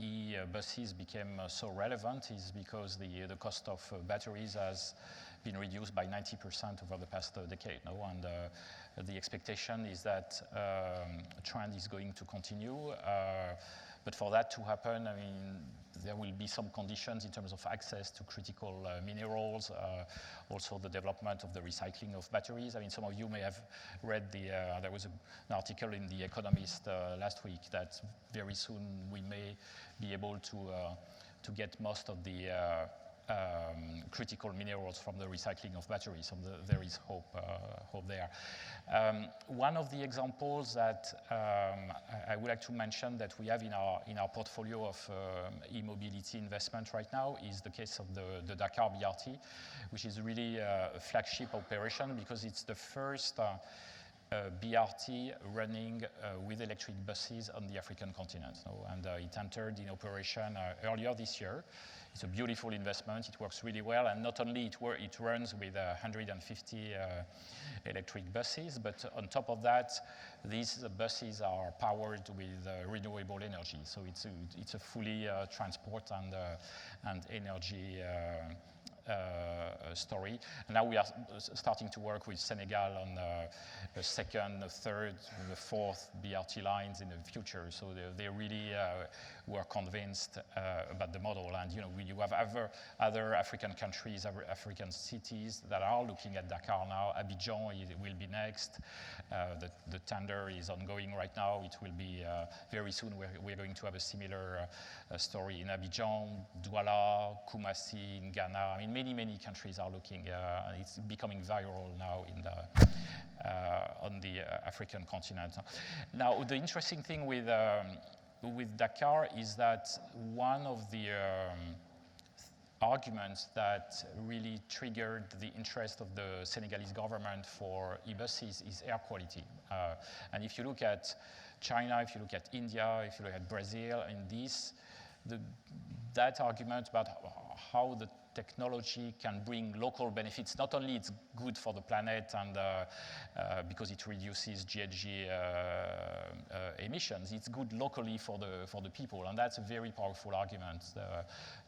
e-buses became so relevant is because the cost of batteries has been reduced by 90% over the past decade. No? And the expectation is that trend is going to continue. But for that to happen, I mean, there will be some conditions in terms of access to critical minerals, also the development of the recycling of batteries. I mean, some of you may have read there was an article in The Economist last week that very soon we may be able to get most of the critical minerals from the recycling of batteries. So there is hope there. One of the examples that I would like to mention that we have in our portfolio of e-mobility investment right now is the case of the Dakar BRT, which is really a flagship operation because it's the first BRT running with electric buses on the African continent. And it entered in operation earlier this year. It's a beautiful investment. It works really well, and not only it runs with 150 electric buses, but on top of that, these buses are powered with renewable energy. So it's a fully transport and energy story. And now we are starting to work with Senegal on the second, the third, the fourth BRT lines in the future. So they really were convinced about the model. And you have other African countries, African cities that are looking at Dakar now. Abidjan will be next. The tender is ongoing right now. It will be very soon. We're going to have a similar story in Abidjan, Douala, Kumasi in Ghana. I mean, many countries are looking. It's becoming viral now on the African continent. Now, the interesting thing with Dakar is that one of the arguments that really triggered the interest of the Senegalese government for e-buses is air quality. And if you look at China, if you look at India, if you look at Brazil, and that argument about how the technology can bring local benefits. Not only it's good for the planet and because it reduces GHG emissions, it's good locally for the people, and that's a very powerful argument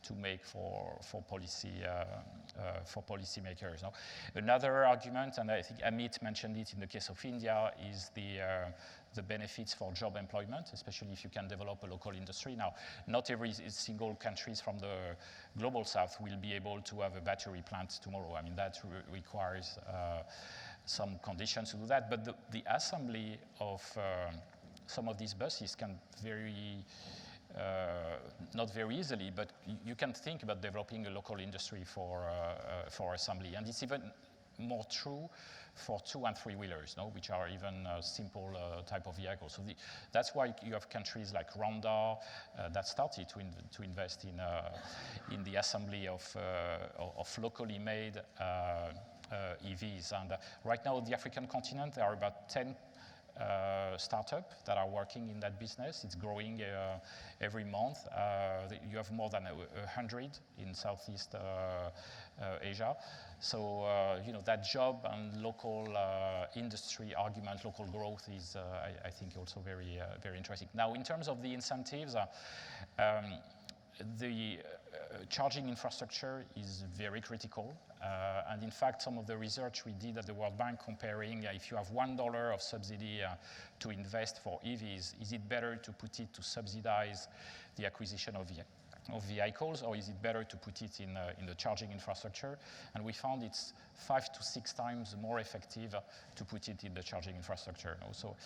to make for policymakers. No? Another argument, and I think Amit mentioned it in the case of India, is the benefits for job employment, especially if you can develop a local industry. Now, not every single country from the global south will be able to have a battery plant tomorrow. I mean, that requires some conditions to do that, but the assembly of some of these buses can not very easily, but you can think about developing a local industry for assembly. And it's even more true for 2- and 3-wheelers, which are even simple type of vehicles. So that's why you have countries like Rwanda that started to invest in the assembly of locally made EVs. And right now, the African continent, there are about 10 startups that are working in that business. It's growing every month. You have more than 100 in Southeast Asia. So that job and local industry argument, local growth is, I think, also very interesting. Now, in terms of the incentives, the charging infrastructure is very critical. And in fact, some of the research we did at the World Bank comparing if you have $1 of subsidy to invest for EVs, is it better to put it to subsidize the acquisition of vehicles, or is it better to put it in the charging infrastructure? And we found it's 5 to 6 times more effective to put it in the charging infrastructure. So,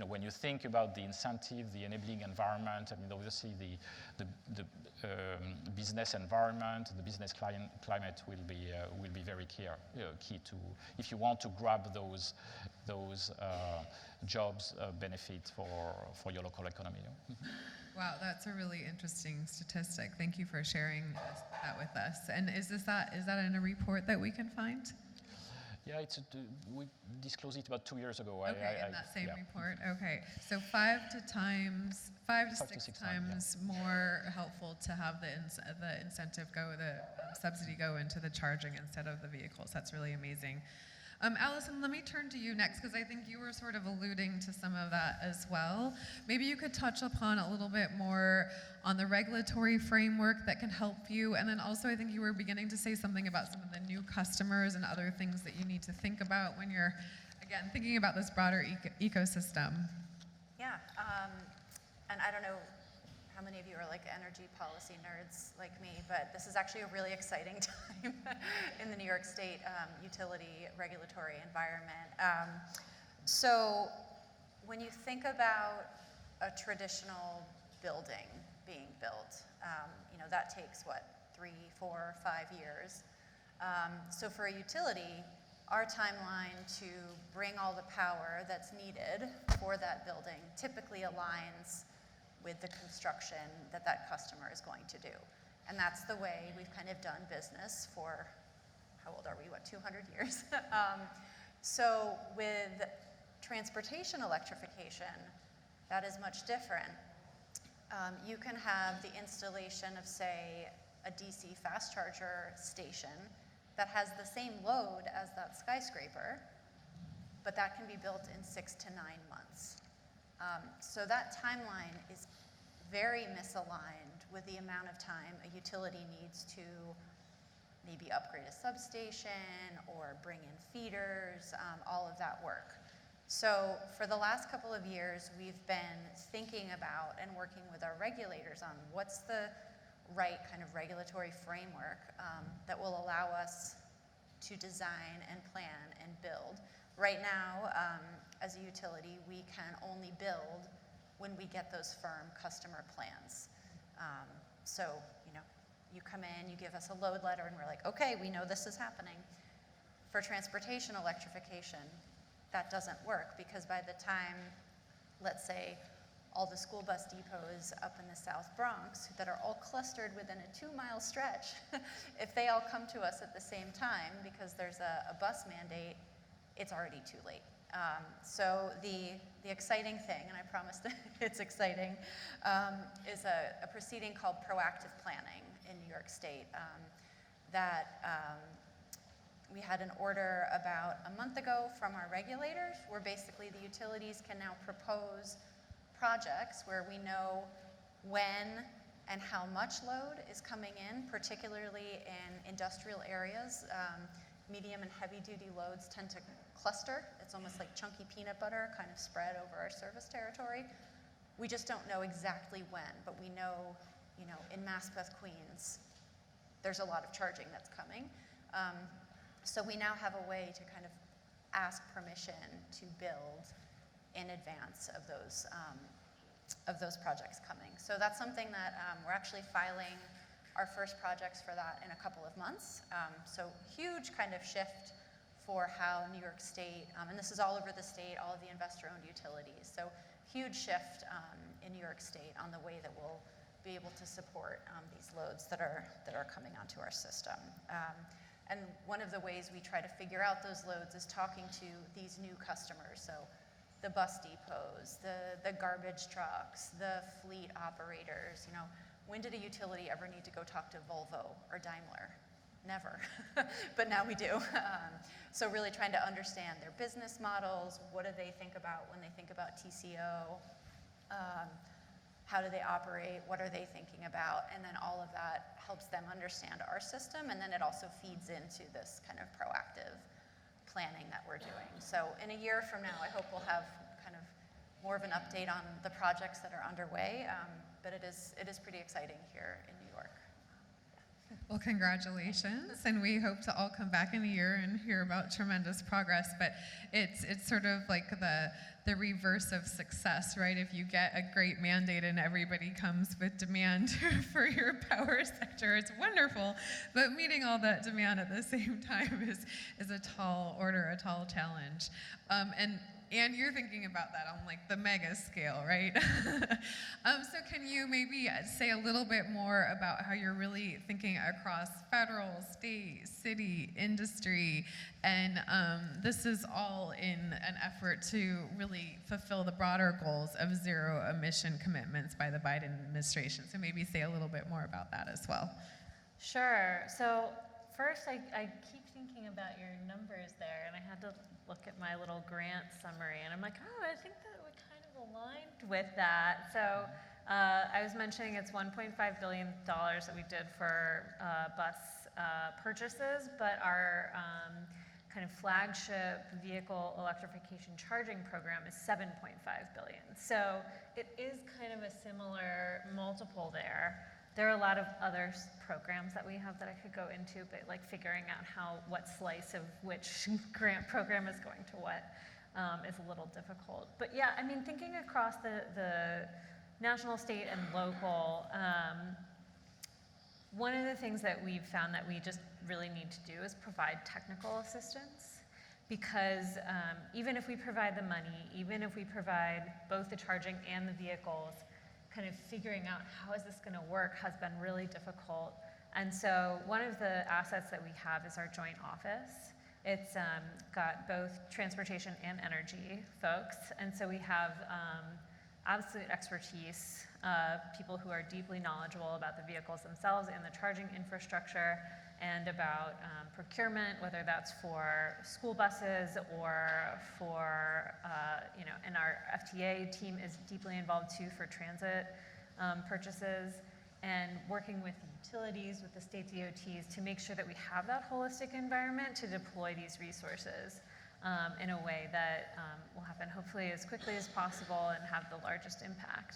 when you think about the incentive, the enabling environment, I mean, obviously the business environment, the business climate will be very key to, if you want to grab those jobs, benefit for your local economy. Wow, that's a really interesting statistic. Thank you for sharing that with us. And is that in a report that we can find? Yeah, we disclosed it about 2 years ago. Okay, in that same yeah. report. Okay, so 5 to 6 times more helpful to have the incentive the subsidy go into the charging instead of the vehicles. That's really amazing. Allison, let me turn to you next because I think you were sort of alluding to some of that as well. Maybe you could touch upon a little bit more on the regulatory framework that can help you, and then also I think you were beginning to say something about some of the new customers and other things that you need to think about when you're, again, thinking about this broader ecosystem. Yeah, and I don't know how many of you are like energy policy nerds like me, but this is actually a really exciting time in the New York State utility regulatory environment. So when you think about a traditional building being built, that takes what, 3, 4, 5 years. So for a utility, our timeline to bring all the power that's needed for that building typically aligns with the construction that customer is going to do. And that's the way we've kind of done business for, how old are we, 200 years? So with transportation electrification, that is much different. You can have the installation of, say, a DC fast charger station that has the same load as that skyscraper, but that can be built in 6 to 9 months. So that timeline is very misaligned with the amount of time a utility needs to maybe upgrade a substation or bring in feeders, all of that work. So for the last couple of years, we've been thinking about and working with our regulators on what's the right kind of regulatory framework that will allow us to design and plan and build. Right now, as a utility, we can only build when we get those firm customer plans. So, you come in, you give us a load letter, and we're like, okay, we know this is happening. For transportation electrification, that doesn't work because by the time, let's say, all the school bus depots up in the South Bronx that are all clustered within a 2-mile stretch, if they all come to us at the same time because there's a bus mandate, it's already too late. So the exciting thing, and I promise that it's exciting, is a proceeding called proactive planning in New York State that we had an order about a month ago from our regulators where basically the utilities can now propose projects where we know when and how much load is coming in, particularly in industrial areas. Medium and heavy duty loads tend to cluster. It's almost like chunky peanut butter kind of spread over our service territory. We just don't know exactly when, but we know, in Maspeth, Queens, there's a lot of charging that's coming. So we now have a way to kind of ask permission to build in advance of those projects coming. So that's something that we're actually filing our first projects for that in a couple of months. So huge kind of shift for how New York State, and this is all over the state, all of the investor-owned utilities. So huge shift in New York State on the way that we'll be able to support these loads that are coming onto our system. And one of the ways we try to figure out those loads is talking to these new customers. So the bus depots, the garbage trucks, the fleet operators. When did a utility ever need to go talk to Volvo or Daimler? Never, but now we do. So really trying to understand their business models, what do they think about when they think about TCO, how do they operate, what are they thinking about, and then all of that helps them understand our system, and then it also feeds into this kind of proactive planning that we're doing. So in a year from now, I hope we'll have kind of more of an update on the projects that are underway, but it is pretty exciting here in New York. Well, congratulations, and we hope to all come back in a year and hear about tremendous progress, but it's sort of like the reverse of success, right? If you get a great mandate and everybody comes with demand for your power sector, it's wonderful, but meeting all that demand at the same time is a tall order, a tall challenge. And And you're thinking about that on like the mega scale, right? So can you maybe say a little bit more about how you're really thinking across federal, state, city, industry, and this is all in an effort to really fulfill the broader goals of zero emission commitments by the Biden administration. So maybe say a little bit more about that as well. Sure. So first, I keep thinking about your numbers there, and I had to look at my little grant summary, and I'm like, oh, I think that we kind of aligned with that. So I was mentioning it's $1.5 billion that we did for bus purchases, but our kind of flagship vehicle electrification charging program is $7.5 billion. So it is kind of a similar multiple there. There are a lot of other programs that we have that I could go into, but like figuring out what slice of which grant program is going to what is a little difficult. But yeah, I mean, thinking across the national, state, and local, one of the things that we've found that we just really need to do is provide technical assistance, because even if we provide the money, even if we provide both the charging and the vehicles, kind of figuring out how is this going to work has been really difficult. And so one of the assets that we have is our joint office. It's got both transportation and energy folks, and so we have absolute expertise, people who are deeply knowledgeable about the vehicles themselves and the charging infrastructure, and about procurement, whether that's for school buses or for, and our FTA team is deeply involved too for transit purchases, and working with the utilities, with the state DOTs to make sure that we have that holistic environment to deploy these resources in a way that will happen hopefully as quickly as possible and have the largest impact.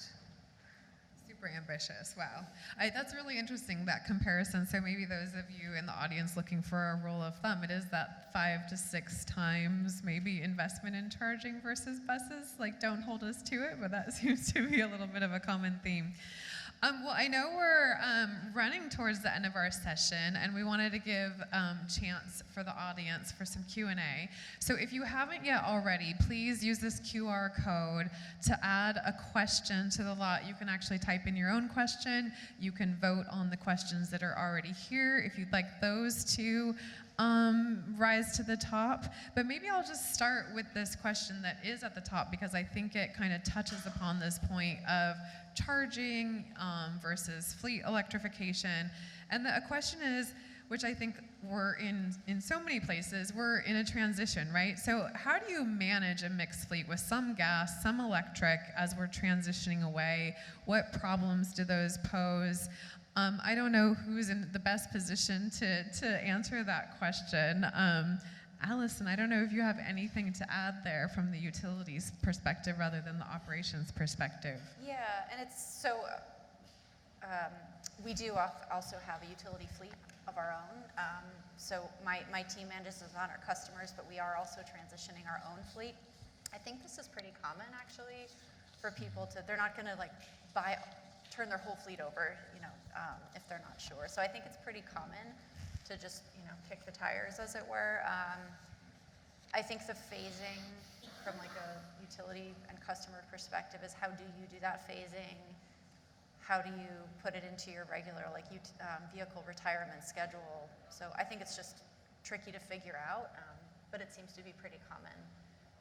Super ambitious, wow. That's really interesting, that comparison. So maybe those of you in the audience looking for a rule of thumb, it is that 5 to 6 times maybe investment in charging versus buses. Like, don't hold us to it, but that seems to be a little bit of a common theme. Well, I know we're running towards the end of our session, and we wanted to give chance for the audience for some Q&A. So if you haven't yet already, please use this QR code to add a question to the lot. You can actually type in your own question. You can vote on the questions that are already here if you'd like those to rise to the top. But maybe I'll just start with this question that is at the top, because I think it kind of touches upon this point of charging versus fleet electrification. And the question is, which I think we're in so many places, we're in a transition, right? So how do you manage a mixed fleet with some gas, some electric as we're transitioning away? What problems do those pose? I don't know who's in the best position to answer that question. Allison, I don't know if you have anything to add there from the utilities perspective rather than the operations perspective. Yeah, and it's so, we do also have a utility fleet of our own. So my team manages on our customers, but we are also transitioning our own fleet. I think this is pretty common actually for people to, they're not gonna like turn their whole fleet over, if they're not sure. So I think it's pretty common to just, kick the tires, as it were. I think the phasing from like a utility and customer perspective is, how do you do that phasing? How do you put it into your regular vehicle retirement schedule? So I think it's just tricky to figure out, but it seems to be pretty common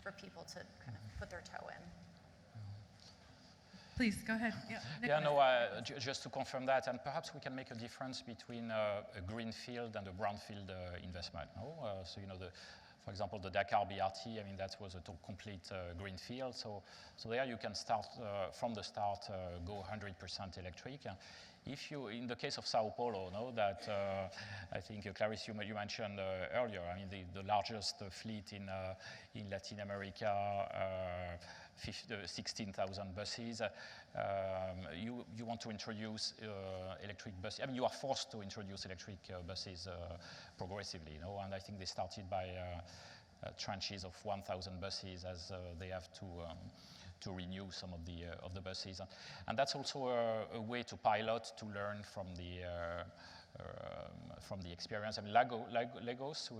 for people to kind of put their toe in. Please, go ahead. Yeah, no, just to confirm that, and perhaps we can make a difference between a greenfield and a brownfield investment. No? So, for example, the Dakar BRT, I mean, that was a complete greenfield. So there you can start, from the start, go 100% electric. If you, in the case of Sao Paulo, that I think, Clarice, you mentioned earlier, I mean, the largest fleet in Latin America, 16,000 buses. You want to introduce electric buses. I mean, you are forced to introduce electric buses progressively, and I think they started by tranches of 1,000 buses as they have to renew some of the buses. And that's also a way to pilot, to learn from the from the experience. I mean, Lagos,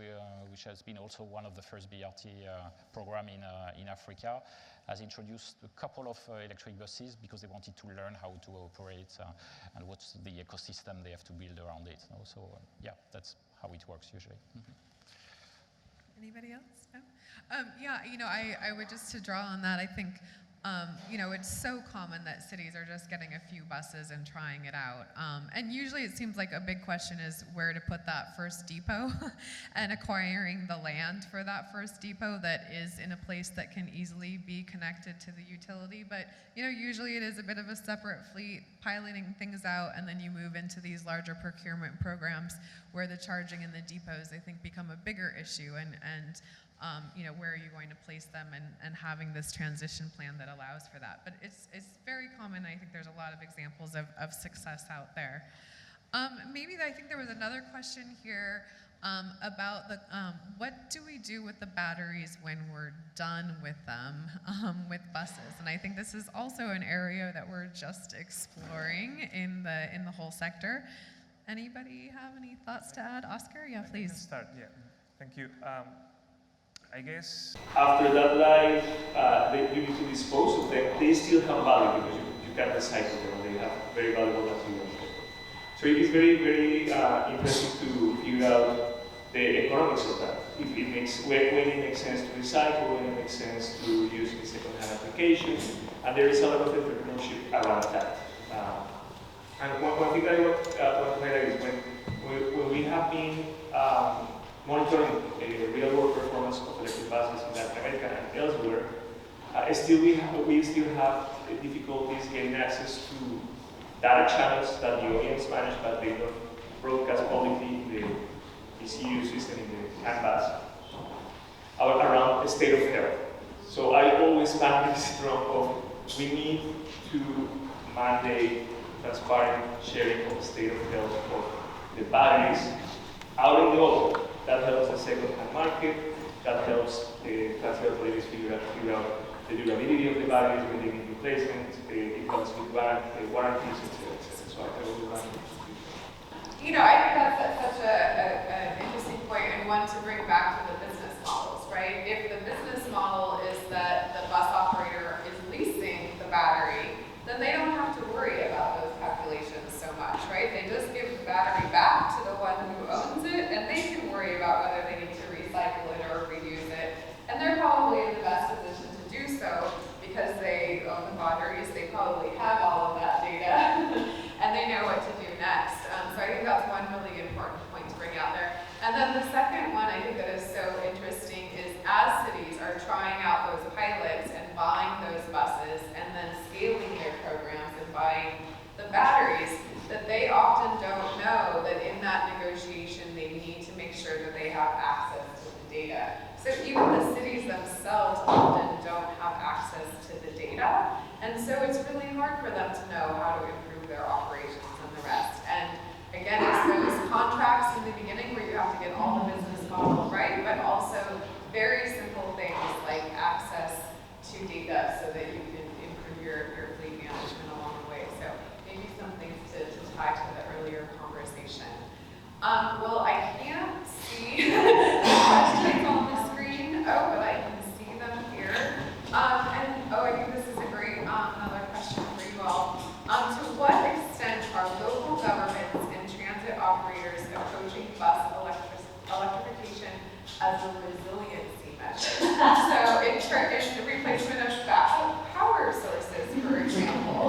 which has been also one of the first BRT program in Africa, has introduced a couple of electric buses because they wanted to learn how to operate and what's the ecosystem they have to build around it. So yeah, that's how it works usually. Anybody else? No? Yeah, I would just to draw on that, I think, it's so common that cities are just getting a few buses and trying it out. And usually it seems like a big question is where to put that first depot and acquiring the land for that first depot that is in a place that can easily be connected to the utility. But, usually it is a bit of a separate fleet, piloting things out, and then you move into these larger procurement programs where the charging and the depots, I think, become a bigger issue. And where are you going to place them and having this transition plan that allows for that. But it's very common. I think there's a lot of examples of success out there. Maybe I think there was another question here about what do we do with the batteries when we're done with them, with buses? And I think this is also an area that we're just exploring in the whole sector. Anybody have any thoughts to add? Oscar? Yeah, please. I can start, yeah. Thank you. I guess after that life, you need to dispose of them. They still have value because you can recycle them. They have very valuable materials. So it is very, very interesting to figure out the economics of that. If it makes, when it makes sense to recycle, when it makes sense to use in second-hand applications, and there is a lot of entrepreneurship around that. And one thing that I want to highlight is when we have been monitoring real-world performance of electric buses in Latin America and elsewhere, we still have difficulties getting access to data channels that you only in Spanish, but they don't broadcast publicly in the ECU system, in the CAN bus, around the state of health. So I always back this drum of we need to mandate transparent sharing of the state of health of the batteries out in the open. That helps the second-hand market. That helps the transport authorities figure out the durability of the batteries when they need replacement. It helps with warranties, etc. So I will run. I think that's such an interesting point, and one to bring back to the business models, right? If the business model is that the bus operator is leasing the battery, then they don't have to worry about those calculations so much, right? They just give the battery back to the one who owns it, and they can worry about whether they need to recycle it or reuse it. And they're probably in the best position to do so because they own the batteries, they probably have all of that data, and they know what to do next. So I think that's one really important point to bring out there. And then the second one I think that is so interesting is as cities are trying out those pilots and buying those buses and then scaling their programs and buying the batteries, that they often don't know that in that negotiation they need to make sure that they have access to the data. So even the cities themselves often don't have access to the data, and so it's really hard for them to know how to improve their operations and the rest. And again, it's those contracts in the beginning where you have to get all the business models right, but also very simple things like access to data so that you can improve your fleet management along the way. So maybe some things to tie to the earlier conversation. Well, I can't see the questions on the screen. Oh, but I can see them here. I think this is a great another question for you all. To what extent are local governments and transit operators approaching bus electrification as a resiliency measure? So in the replacement of backup power sources, for example.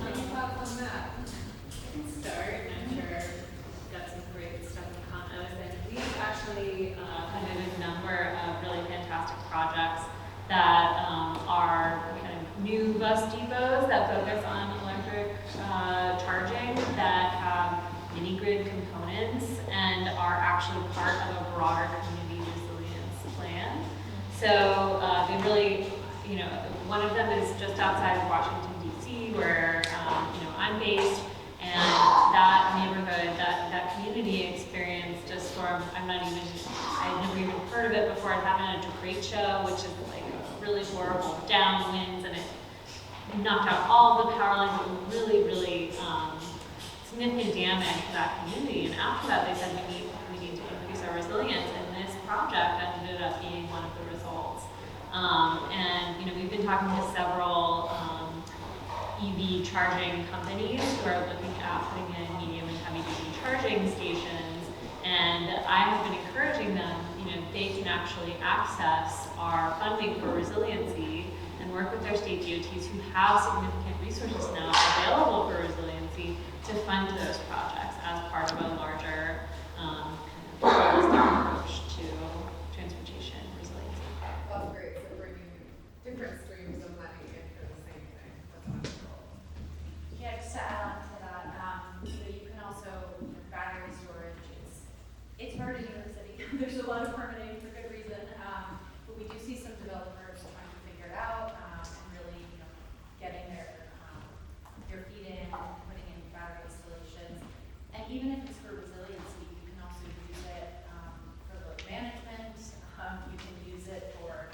Any thoughts on that? I can start, and I'm sure we've got some great stuff to come. We've actually funded a number of really fantastic projects that are kind of new bus depots that focus on electric charging that have mini-grid components and are actually part of a broader community resilience plan. So they really, one of them is just outside of Washington, D.C., where I'm based, and that neighborhood, that community experience just from, I'd never even heard of it before. It happened at a great show, which is like really horrible downwinds, and it knocked out all the power lines. It was really, really, it's significant damage to that community. And after that, they said we need to increase our resilience. And this project ended up being one of the results. And we've been talking to several EV charging companies who are looking at putting in medium and heavy duty charging stations. And I have been encouraging them, they can actually access our funding for resiliency and work with their state DOTs who have significant resources now available for resiliency to fund those projects as part of a larger holistic approach to transportation resiliency. That's great. So bringing different streams of money in for the same thing. That's wonderful. Yeah, just to add on to that, you can also, battery storage, it's hard to do in the city. There's a lot of permitting for good reason, but we do see some developers trying to figure it out and really, getting their feet in, putting in battery installations. And even if it's for resiliency, you can also use it for load management. You can use it for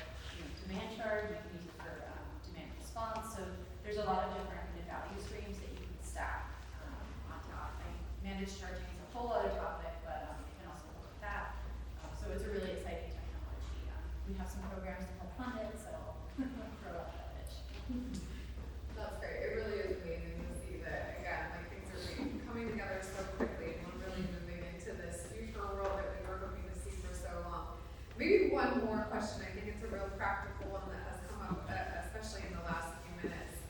demand charge. You can use it for demand response. So there's a lot of different value streams that you can stack on top. Managed charging is a whole other topic, but you can also look at that. So it's a really exciting technology. We have some programs to help fund it, so throw out that pitch. That's great. It really is amazing to see that, again, things are coming together so quickly, and we're really moving into this future world that we were hoping to see for so long. Maybe one more question. I think it's a real practical one that has come up, especially in the last few minutes.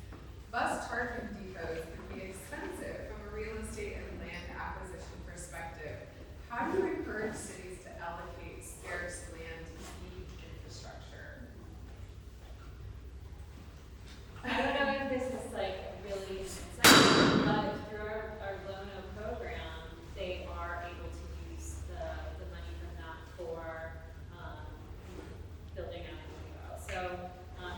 Bus charging depots can be expensive from a real estate and land acquisition perspective. How do you encourage cities to allocate scarce land to EV infrastructure? I don't know if this is really exciting, but through our Lono program, they are able to use the money from that for building out the So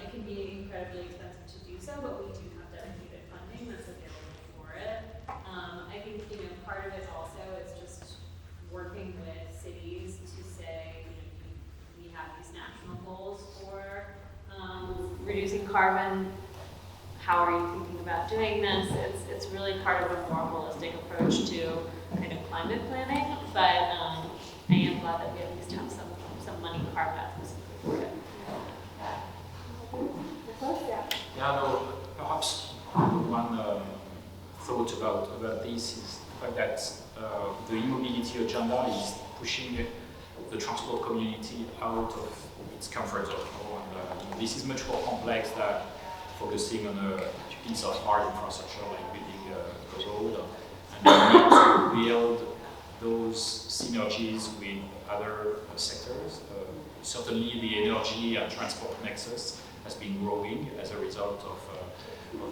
it can be incredibly expensive to do so, but we do have dedicated funding that's available for it. I think part of it also is just working with cities to say we have these national goals for reducing carbon. How are you thinking about doing this? It's really part of a more holistic approach to kind of climate planning, but I am glad that we at least have some money carved out specifically for it. Yeah, no, perhaps one thought about this is the fact that the e-mobility agenda is pushing the transport community out of its comfort zone. And this is much more complex than focusing on a piece of hard infrastructure like building a road. And we need to build those synergies with other sectors. Certainly the energy and transport nexus has been growing as a result of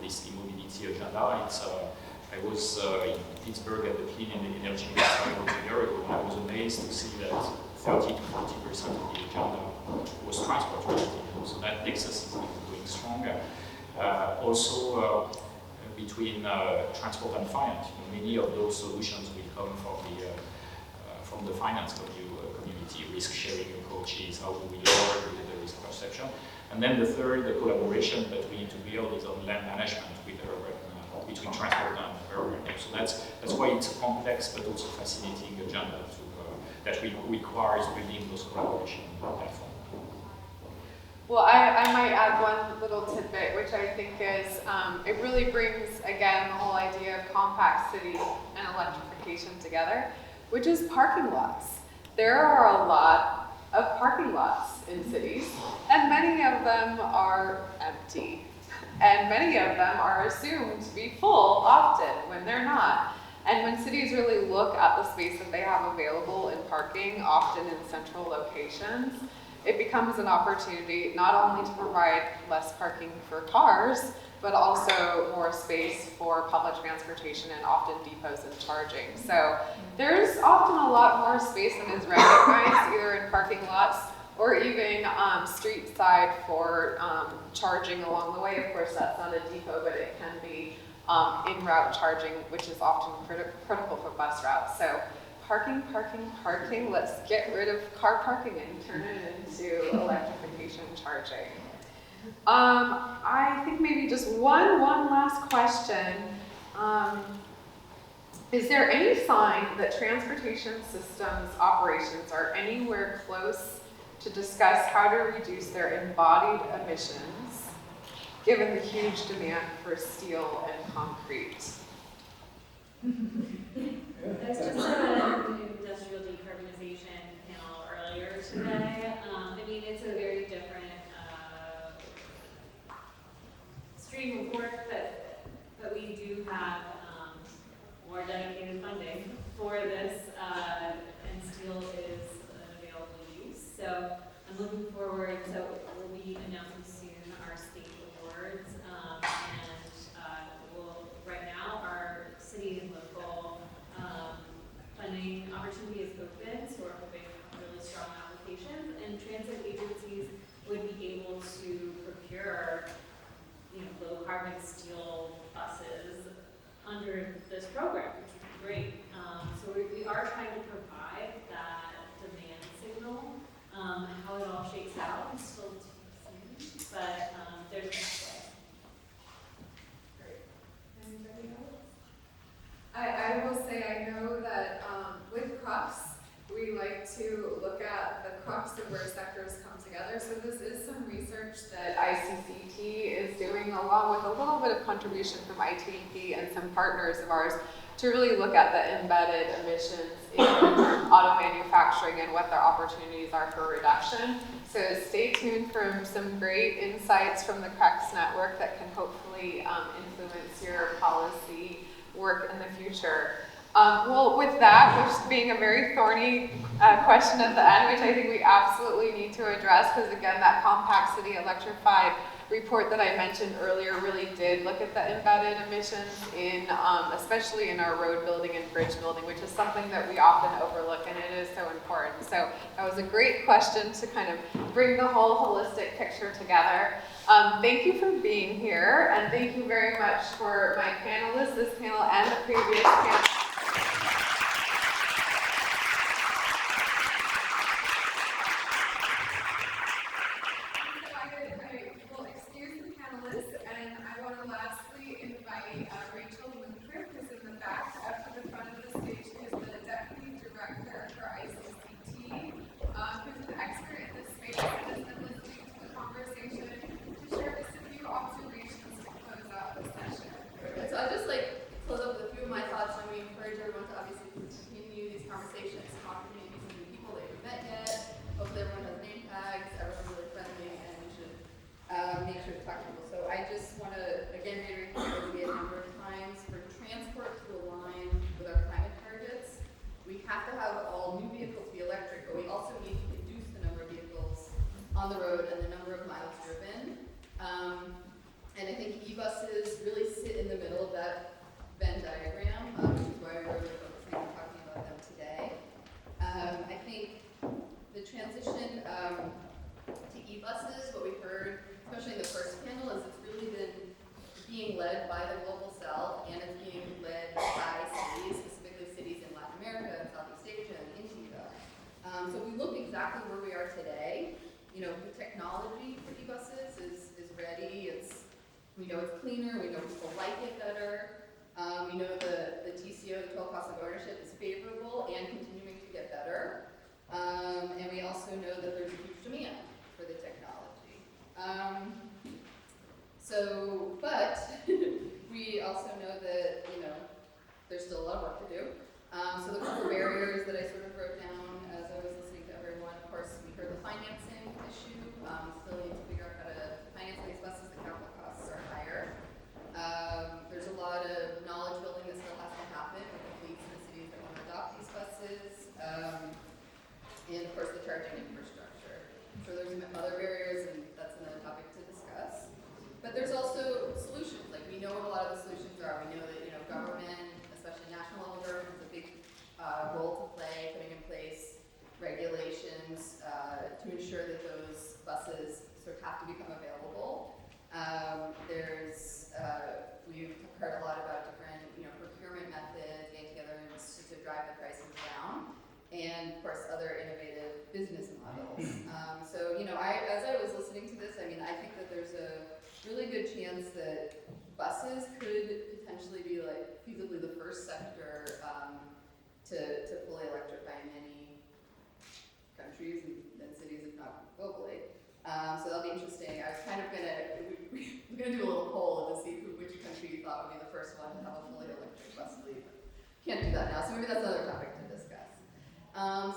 this e-mobility agenda. I was in Pittsburgh at the Clean Energy Festival a year ago, and I was amazed to see that 30 to 40% of the agenda was transport related. So that nexus is going stronger. Also, between transport and finance, many of those solutions will come from the finance community, risk-sharing approaches, how do we lower the risk perception. And then the third, the collaboration that we need to build is on land management with urban, between transport and urban. So that's why it's a complex but also fascinating agenda that requires building those collaboration platforms. Well, I might add one little tidbit, which I think is, it really brings, again, the whole idea of compact city and electrification together, which is parking lots. There are a lot of parking lots in cities, and many of them are empty. And many of them are assumed to be full often when they're not. And when cities really look at the space that they have available in parking, often in central locations, it becomes an opportunity not only to provide less parking for cars, but also more space for public transportation and often depots and charging. So there's often a lot more space than is recognized, either in parking lots or even street side for charging along the way. Of course, that's not a depot, but it can be in-route charging, which is often critical for bus routes. So parking, parking, parking. Let's get rid of car parking and turn it into electrification charging. I think maybe just one last question. Is there any sign that transportation systems operations are anywhere close to discuss how to reduce their embodied emissions, given the huge demand for steel and concrete? I just had an industrial decarbonization panel earlier today. I mean, it's a very different stream of work, but we do have more dedicated funding for this, and steel is an available use. So I'm looking forward, so we'll be announcing soon our state awards, and right now our city and local funding opportunity is open, so we're hoping really strong applications, and transit agencies would be able to procure, low carbon steel buses under this program, which would be great. So we are trying to provide that demand signal. How it all shakes out is still to be seen, but there's a pathway. Great. Anybody else? I will say I know that with CRUFs, we like to look at the crux of where sectors come together. So this is some research that ICCT is doing, along with a little bit of contribution from ITP and some partners of ours, to really look at the embedded emissions in auto manufacturing and what their opportunities are for reduction. So stay tuned for some great insights from the CREX network that can hopefully influence your policy work in the future. Well, with that, which being a very thorny question at the end, which I think we absolutely need to address, because again, that Compact City Electrified report that I mentioned earlier really did look at the embedded emissions in, especially in our road building and bridge building, which is something that we often overlook, and it is so important. So that was a great question to kind of bring the whole holistic picture together. Thank you for being here, and thank you very much for my panelists, this panel and the previous panel. on the road and the number of miles driven. And I think e-buses really sit in the middle of that Venn diagram, which is why we're focusing on talking about them today. I think the transition to e-buses, what we heard, especially in the first panel, is it's really been being led by the global south, and it's being led by cities, specifically cities in Latin America and Southeast Asia and India. So we look exactly where we are today. You know, the technology for e-buses is ready. We know it's cleaner. We know people like it better. We know the TCO, the total cost of ownership, is favorable and continuing to get better. And we also know that there's a huge demand for the technology. But we also know that, you know, there's still a lot of work to do. So the core barriers that I sort of wrote down as I was listening to everyone, of course, we heard the financing issue. Still need to figure out how to finance these buses. The capital costs are higher. There's a lot of knowledge building that still has to happen with the fleets and the cities that want to adopt these buses. And of course, the charging infrastructure. So there's other barriers, and that's another topic to discuss. But there's also solutions. Like, we know what a lot of the solutions are. We know that, you know, government, especially national level government, has a big role to play, putting in place regulations to ensure that those buses sort of have to a chance that buses could potentially be like feasibly the first sector to fully electrify many countries and cities, if not globally. So that'll be interesting. I was kind of we're gonna do a little poll to see which country you thought would be the first one to have a fully electric bus fleet. Can't do that now, so maybe that's another topic to discuss.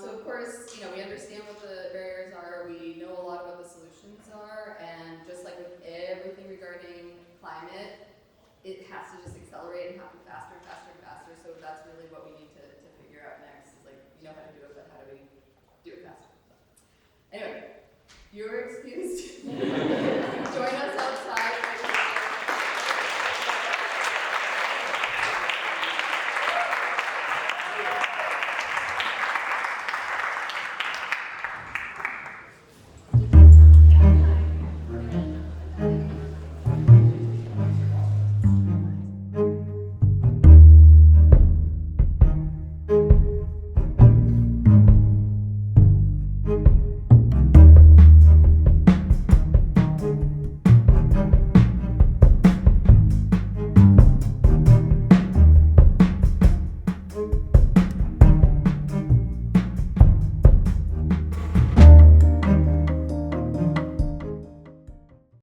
So of course, we understand what the barriers are. We know a lot about the solutions are, and just like with everything regarding climate, it has to just accelerate and happen faster, faster, and faster. So that's really what we need to figure out next. Is like, we know how to do it, but how do we do it faster? Anyway, you're excused.